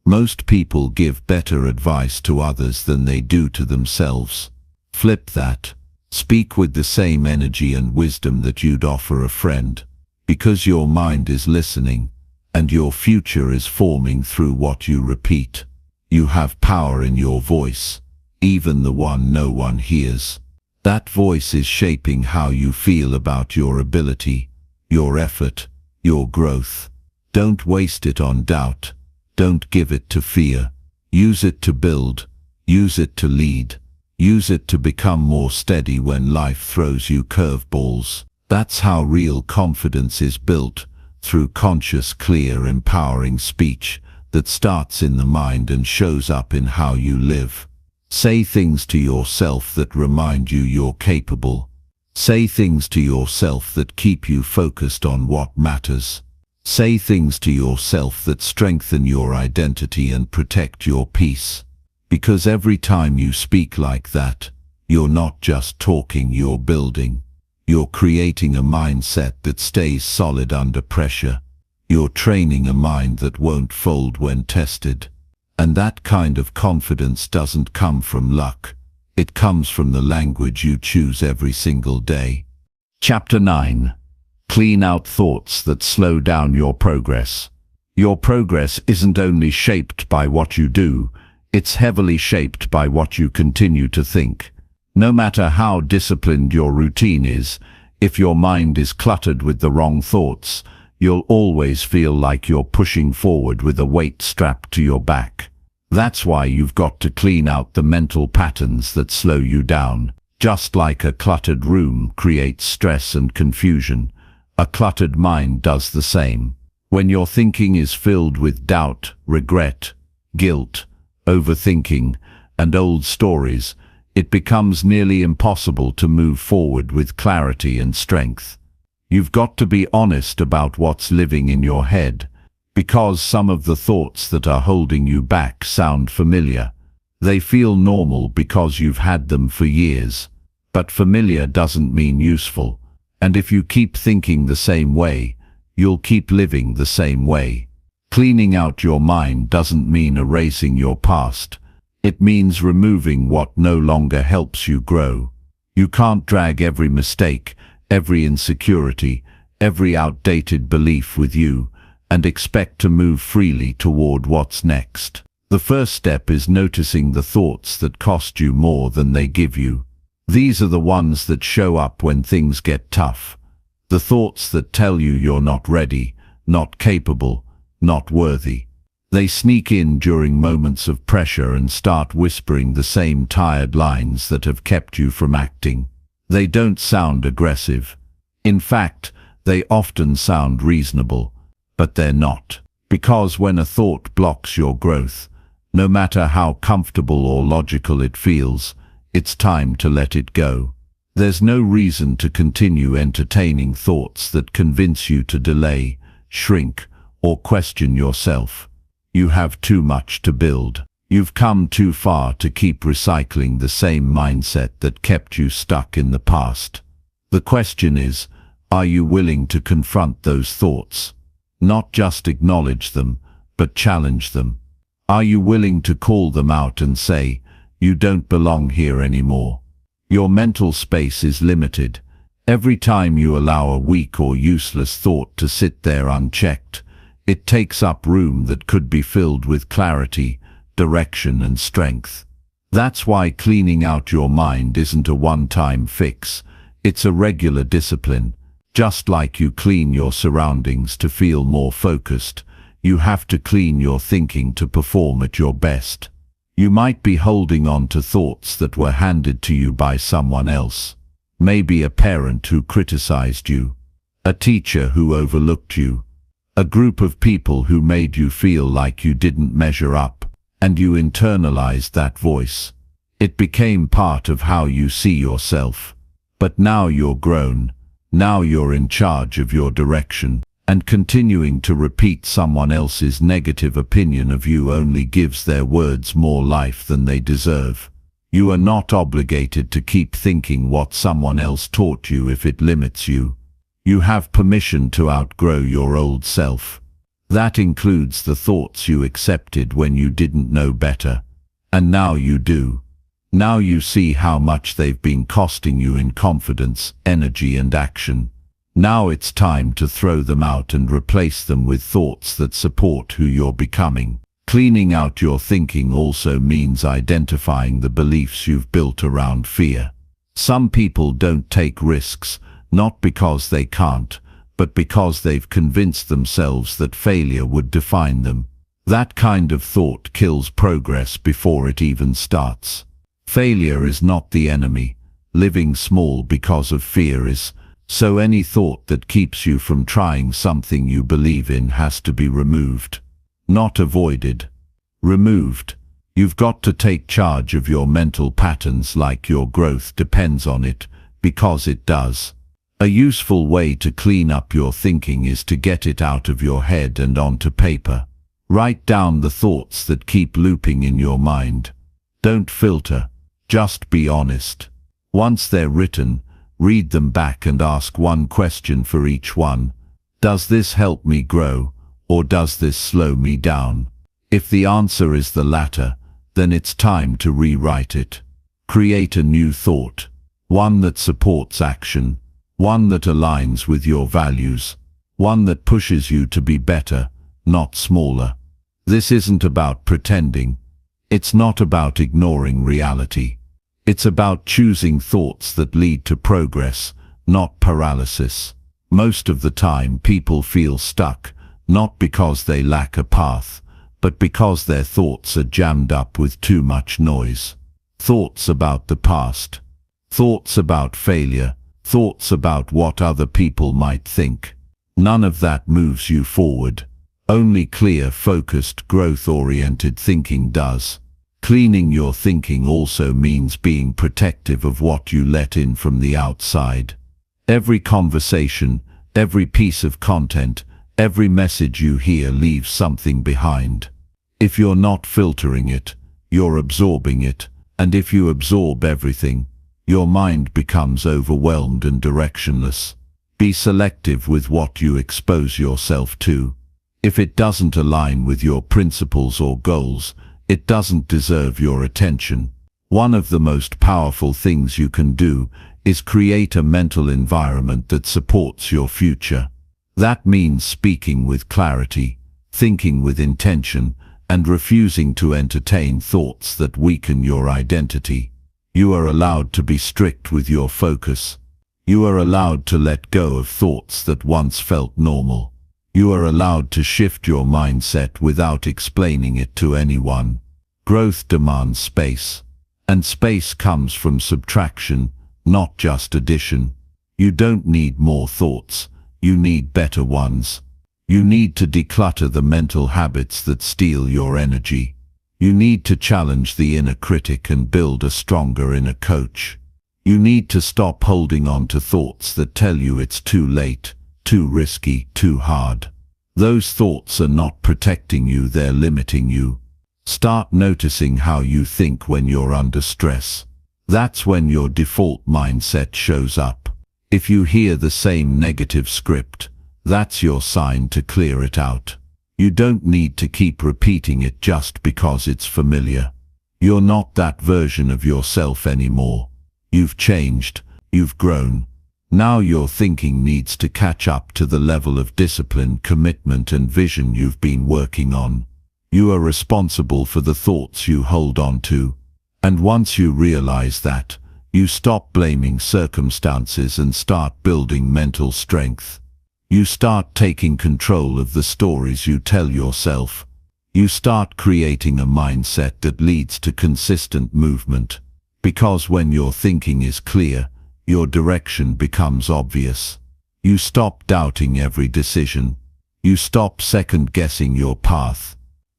Most people give better advice to others than they do to themselves. Flip that. Speak with the same energy and wisdom that you'd offer a friend, because your mind is listening, and your future is forming through what you repeat. You have power in your voice, even the one no one hears. That voice is shaping how you feel about your ability, your effort, your growth. Don't waste it on doubt. Don't give it to fear. Use it to build. Use it to lead. Use it to become more steady when life throws you curveballs. That's how real confidence is built, through conscious, clear, empowering speech that starts in the mind and shows up in how you live. Say things to yourself that remind you you're capable. Say things to yourself that keep you focused on what matters. Say things to yourself that strengthen your identity and protect your peace. Because every time you speak like that, you're not just talking, you're building. You're creating a mindset that stays solid under pressure. You're training a mind that won't fold when tested. And that kind of confidence doesn't come from luck. It comes from the language you choose every single day. Chapter 9. Clean out thoughts that slow down your progress. Your progress isn't only shaped by what you do, it's heavily shaped by what you continue to think. No matter how disciplined your routine is, if your mind is cluttered with the wrong thoughts, you'll always feel like you're pushing forward with a weight strapped to your back. That's why you've got to clean out the mental patterns that slow you down. Just like a cluttered room creates stress and confusion, a cluttered mind does the same. When your thinking is filled with doubt, regret, guilt, overthinking, and old stories, it becomes nearly impossible to move forward with clarity and strength. You've got to be honest about what's living in your head, because some of the thoughts that are holding you back sound familiar. They feel normal because you've had them for years. But familiar doesn't mean useful, and if you keep thinking the same way, you'll keep living the same way. Cleaning out your mind doesn't mean erasing your past. It means removing what no longer helps you grow. You can't drag every mistake, every insecurity, every outdated belief with you, and expect to move freely toward what's next. The first step is noticing the thoughts that cost you more than they give you. These are the ones that show up when things get tough. The thoughts that tell you you're not ready, not capable, not worthy. They sneak in during moments of pressure and start whispering the same tired lines that have kept you from acting. They don't sound aggressive. In fact, they often sound reasonable, but they're not. Because when a thought blocks your growth, no matter how comfortable or logical it feels, it's time to let it go. There's no reason to continue entertaining thoughts that convince you to delay, shrink, or question yourself. You have too much to build. You've come too far to keep recycling the same mindset that kept you stuck in the past. The question is, are you willing to confront those thoughts? Not just acknowledge them, but challenge them. Are you willing to call them out and say, you don't belong here anymore? Your mental space is limited. Every time you allow a weak or useless thought to sit there unchecked, it takes up room that could be filled with clarity, direction, and strength. That's why cleaning out your mind isn't a one-time fix. It's a regular discipline. Just like you clean your surroundings to feel more focused, You have to clean your thinking to perform at your best. You might be holding on to thoughts that were handed to you by someone else. Maybe a parent who criticized you, a teacher who overlooked you, a group of people who made you feel like you didn't measure up, and you internalized that voice. It became part of how you see yourself. But now you're grown, now you're in charge of your direction, and continuing to repeat someone else's negative opinion of you only gives their words more life than they deserve. You are not obligated to keep thinking what someone else taught you if it limits you. You have permission to outgrow your old self. That includes the thoughts you accepted when you didn't know better. And now you do. Now you see how much they've been costing you in confidence, energy and action. Now it's time to throw them out and replace them with thoughts that support who you're becoming. Cleaning out your thinking also means identifying the beliefs you've built around fear. Some people don't take risks, not because they can't, but because they've convinced themselves that failure would define them. That kind of thought kills progress before it even starts. Failure is not the enemy. Living small because of fear is. So any thought that keeps you from trying something you believe in has to be removed. Not avoided. Removed. You've got to take charge of your mental patterns like your growth depends on it, because it does. A useful way to clean up your thinking is to get it out of your head and onto paper. Write down the thoughts that keep looping in your mind. Don't filter, just be honest. Once they're written, read them back and ask one question for each one. Does this help me grow, or does this slow me down? If the answer is the latter, then it's time to rewrite it. Create a new thought, one that supports action, one that aligns with your values, one that pushes you to be better, not smaller. This isn't about pretending. It's not about ignoring reality. It's about choosing thoughts that lead to progress, not paralysis. Most of the time people feel stuck, not because they lack a path, but because their thoughts are jammed up with too much noise. Thoughts about the past, thoughts about failure, thoughts about what other people might think. None of that moves you forward. Only clear, focused, growth-oriented thinking does. Cleaning your thinking also means being protective of what you let in from the outside. Every conversation, every piece of content, every message you hear leaves something behind. If you're not filtering it, you're absorbing it, and if you absorb everything, your mind becomes overwhelmed and directionless. Be selective with what you expose yourself to. If it doesn't align with your principles or goals, it doesn't deserve your attention. One of the most powerful things you can do is create a mental environment that supports your future. That means speaking with clarity, thinking with intention, and refusing to entertain thoughts that weaken your identity. You are allowed to be strict with your focus. You are allowed to let go of thoughts that once felt normal. You are allowed to shift your mindset without explaining it to anyone. Growth demands space, and space comes from subtraction, not just addition. You don't need more thoughts, you need better ones. You need to declutter the mental habits that steal your energy. You need to challenge the inner critic and build a stronger inner coach. You need to stop holding on to thoughts that tell you it's too late, too risky, too hard. Those thoughts are not protecting you, they're limiting you. Start noticing how you think when you're under stress. That's when your default mindset shows up. If you hear the same negative script, that's your sign to clear it out. You don't need to keep repeating it just because it's familiar. You're not that version of yourself anymore. You've changed, you've grown. Now your thinking needs to catch up to the level of discipline, commitment and vision you've been working on. You are responsible for the thoughts you hold on to. And once you realize that, you stop blaming circumstances and start building mental strength. You start taking control of the stories you tell yourself. You start creating a mindset that leads to consistent movement. Because when your thinking is clear, your direction becomes obvious. You stop doubting every decision. You stop second-guessing your path.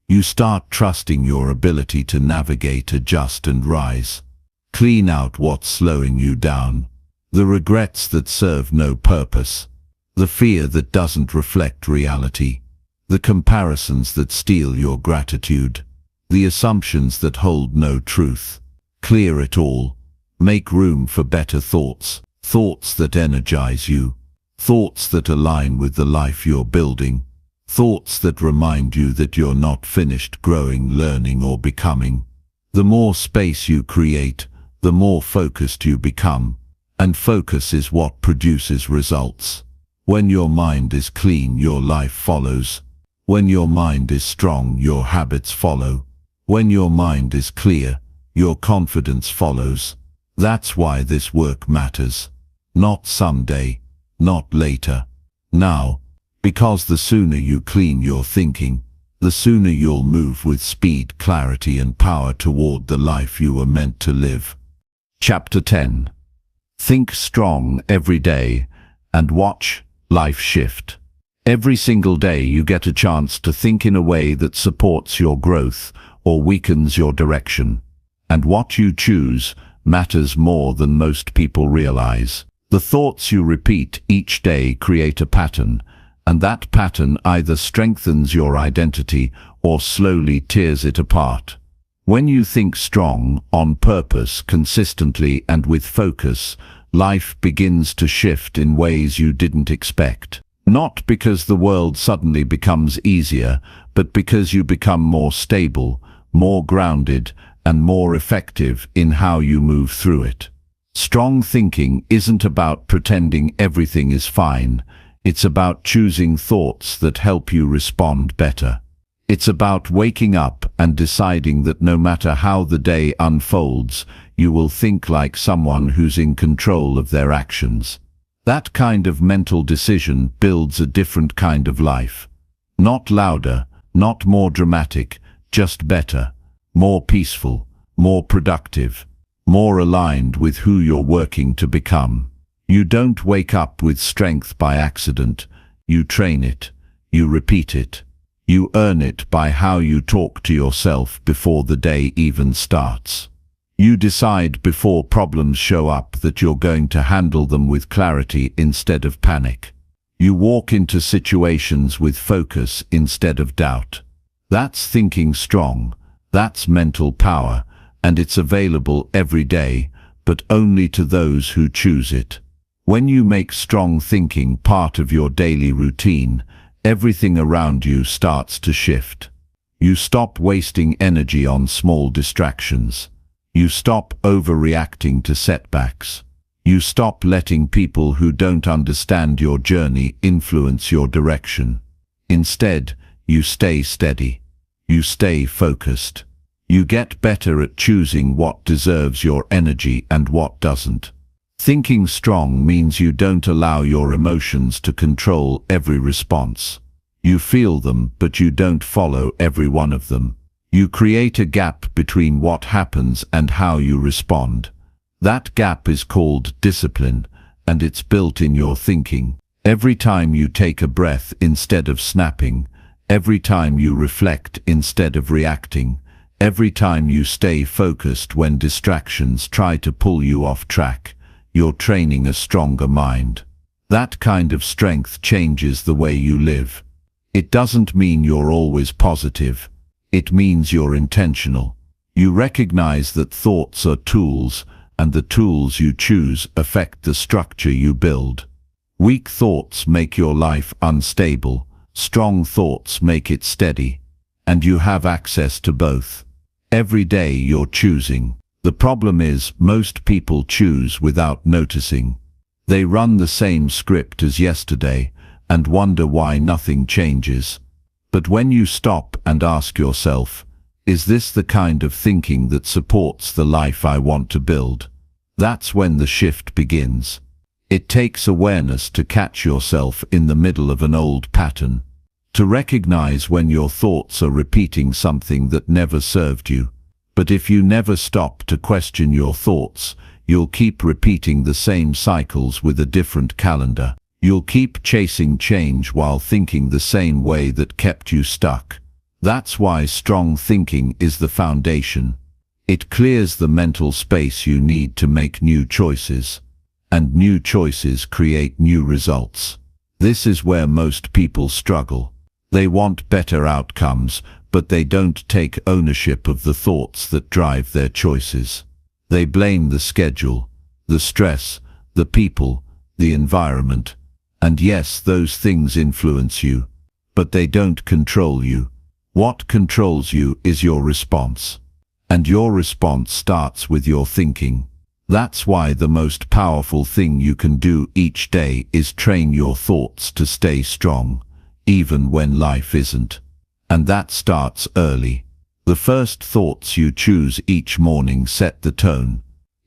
You start trusting your ability to navigate, adjust and rise. Clean out what's slowing you down. The regrets that serve no purpose. The fear that doesn't reflect reality. The comparisons that steal your gratitude. The assumptions that hold no truth. Clear it all. Make room for better thoughts. Thoughts that energize you. Thoughts that align with the life you're building. Thoughts that remind you that you're not finished growing, learning or becoming. The more space you create, the more focused you become. And focus is what produces results. When your mind is clean, your life follows. When your mind is strong, your habits follow. When your mind is clear, your confidence follows. That's why this work matters. Not someday, not later, now. Because the sooner you clean your thinking, the sooner you'll move with speed, clarity and power toward the life you were meant to live. Chapter 10. Think strong every day and watch life shift. Every single day you get a chance to think in a way that supports your growth or weakens your direction. And what you choose matters more than most people realize. The thoughts you repeat each day create a pattern, and that pattern either strengthens your identity or slowly tears it apart. When you think strong, on purpose, consistently and with focus, life begins to shift in ways you didn't expect. Not because the world suddenly becomes easier, but because you become more stable, more grounded, and more effective in how you move through it. Strong thinking isn't about pretending everything is fine. It's about choosing thoughts that help you respond better. It's about waking up and deciding that no matter how the day unfolds, you will think like someone who's in control of their actions. That kind of mental decision builds a different kind of life. Not louder, not more dramatic, just better, more peaceful, more productive, more aligned with who you're working to become. You don't wake up with strength by accident. You train it. You repeat it. You earn it by how you talk to yourself before the day even starts. You decide before problems show up that you're going to handle them with clarity instead of panic. You walk into situations with focus instead of doubt. That's thinking strong. That's mental power, and it's available every day, but only to those who choose it. When you make strong thinking part of your daily routine, everything around you starts to shift. You stop wasting energy on small distractions. You stop overreacting to setbacks. You stop letting people who don't understand your journey influence your direction. Instead, you stay steady. You stay focused. You get better at choosing what deserves your energy and what doesn't. Thinking strong means you don't allow your emotions to control every response. You feel them, but you don't follow every one of them. You create a gap between what happens and how you respond. That gap is called discipline, and it's built in your thinking. Every time you take a breath instead of snapping, every time you reflect instead of reacting, every time you stay focused when distractions try to pull you off track, you're training a stronger mind. That kind of strength changes the way you live. It doesn't mean you're always positive. It means you're intentional. You recognize that thoughts are tools, and the tools you choose affect the structure you build. Weak thoughts make your life unstable. Strong thoughts make it steady. And you have access to both. Every day you're choosing. The problem is, most people choose without noticing. They run the same script as yesterday and wonder why nothing changes. But when you stop and ask yourself, is this the kind of thinking that supports the life I want to build? That's when the shift begins. It takes awareness to catch yourself in the middle of an old pattern, to recognize when your thoughts are repeating something that never served you. But if you never stop to question your thoughts, you'll keep repeating the same cycles with a different calendar. You'll keep chasing change while thinking the same way that kept you stuck. That's why strong thinking is the foundation. It clears the mental space you need to make new choices. And new choices create new results. This is where most people struggle. They want better outcomes, but they don't take ownership of the thoughts that drive their choices. They blame the schedule, the stress, the people, the environment. And yes, those things influence you, but they don't control you. What controls you is your response. And your response starts with your thinking. That's why the most powerful thing you can do each day is train your thoughts to stay strong, even when life isn't. And that starts early. The first thoughts you choose each morning set the tone.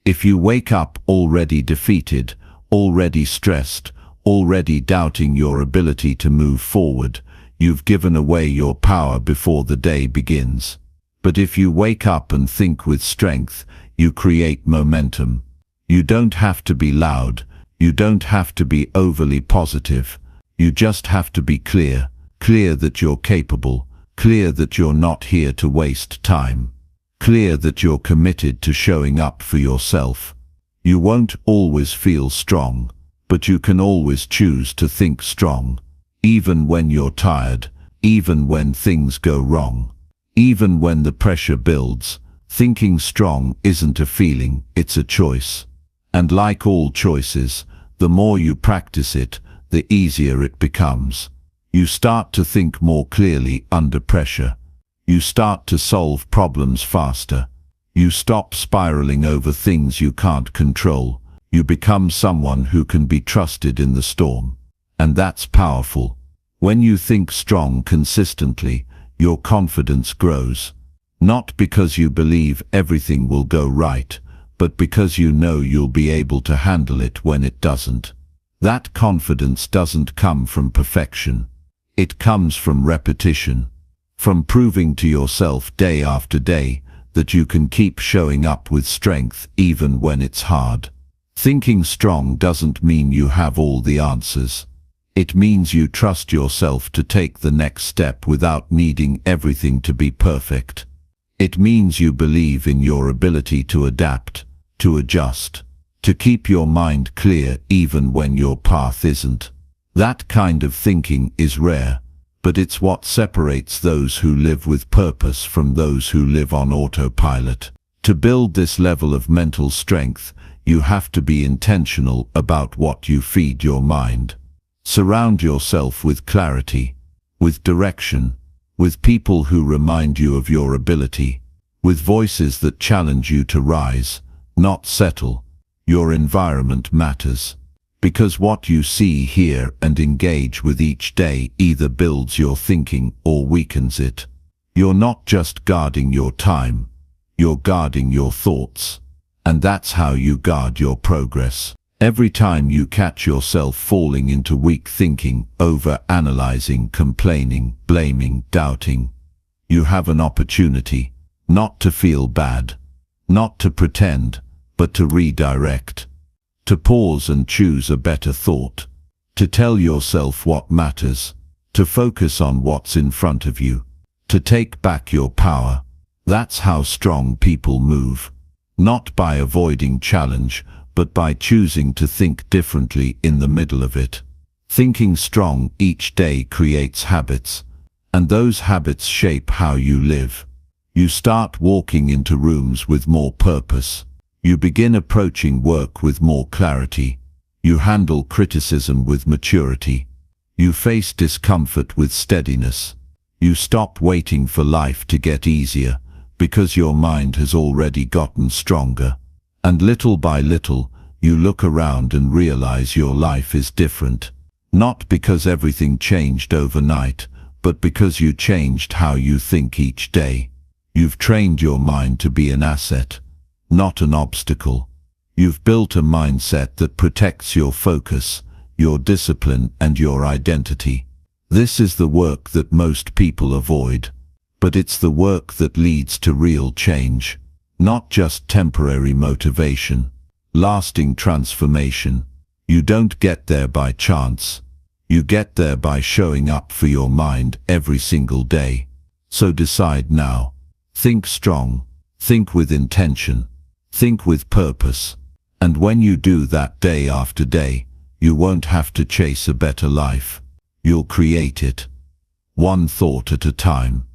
If you wake up already defeated, already stressed, already doubting your ability to move forward, you've given away your power before the day begins. But if you wake up and think with strength, you create momentum. You don't have to be loud. You don't have to be overly positive. You just have to be clear. Clear that you're capable. Clear that you're not here to waste time. Clear that you're committed to showing up for yourself. You won't always feel strong, but you can always choose to think strong. Even when you're tired, even when things go wrong, even when the pressure builds, thinking strong isn't a feeling, it's a choice. And like all choices, the more you practice it, the easier it becomes. You start to think more clearly under pressure. You start to solve problems faster. You stop spiraling over things you can't control. You become someone who can be trusted in the storm. And that's powerful. When you think strong consistently, your confidence grows. Not because you believe everything will go right, but because you know you'll be able to handle it when it doesn't. That confidence doesn't come from perfection. It comes from repetition, from proving to yourself day after day that you can keep showing up with strength even when it's hard. Thinking strong doesn't mean you have all the answers. It means you trust yourself to take the next step without needing everything to be perfect. It means you believe in your ability to adapt, to adjust, to keep your mind clear even when your path isn't. That kind of thinking is rare, but it's what separates those who live with purpose from those who live on autopilot. To build this level of mental strength, you have to be intentional about what you feed your mind. Surround yourself with clarity, with direction, with people who remind you of your ability, with voices that challenge you to rise, not settle. Your environment matters. Because what you see, hear, and engage with each day either builds your thinking or weakens it. You're not just guarding your time, you're guarding your thoughts. And that's how you guard your progress. Every time you catch yourself falling into weak thinking, over-analyzing, complaining, blaming, doubting, you have an opportunity, not to feel bad, not to pretend, but to redirect. To pause and choose a better thought, to tell yourself what matters, to focus on what's in front of you, to take back your power. That's how strong people move. Not by avoiding challenge, but by choosing to think differently in the middle of it. Thinking strong each day creates habits, and those habits shape how you live. You start walking into rooms with more purpose. You begin approaching work with more clarity. You handle criticism with maturity. You face discomfort with steadiness. You stop waiting for life to get easier, because your mind has already gotten stronger. And little by little, you look around and realize your life is different. Not because everything changed overnight, but because you changed how you think each day. You've trained your mind to be an asset, not an obstacle. You've built a mindset that protects your focus, your discipline, and your identity. This is the work that most people avoid. But it's the work that leads to real change. Not just temporary motivation. Lasting transformation. You don't get there by chance. You get there by showing up for your mind every single day. So decide now. Think strong. Think with intention. Think with purpose. And when you do that day after day, you won't have to chase a better life. You'll create it. One thought at a time.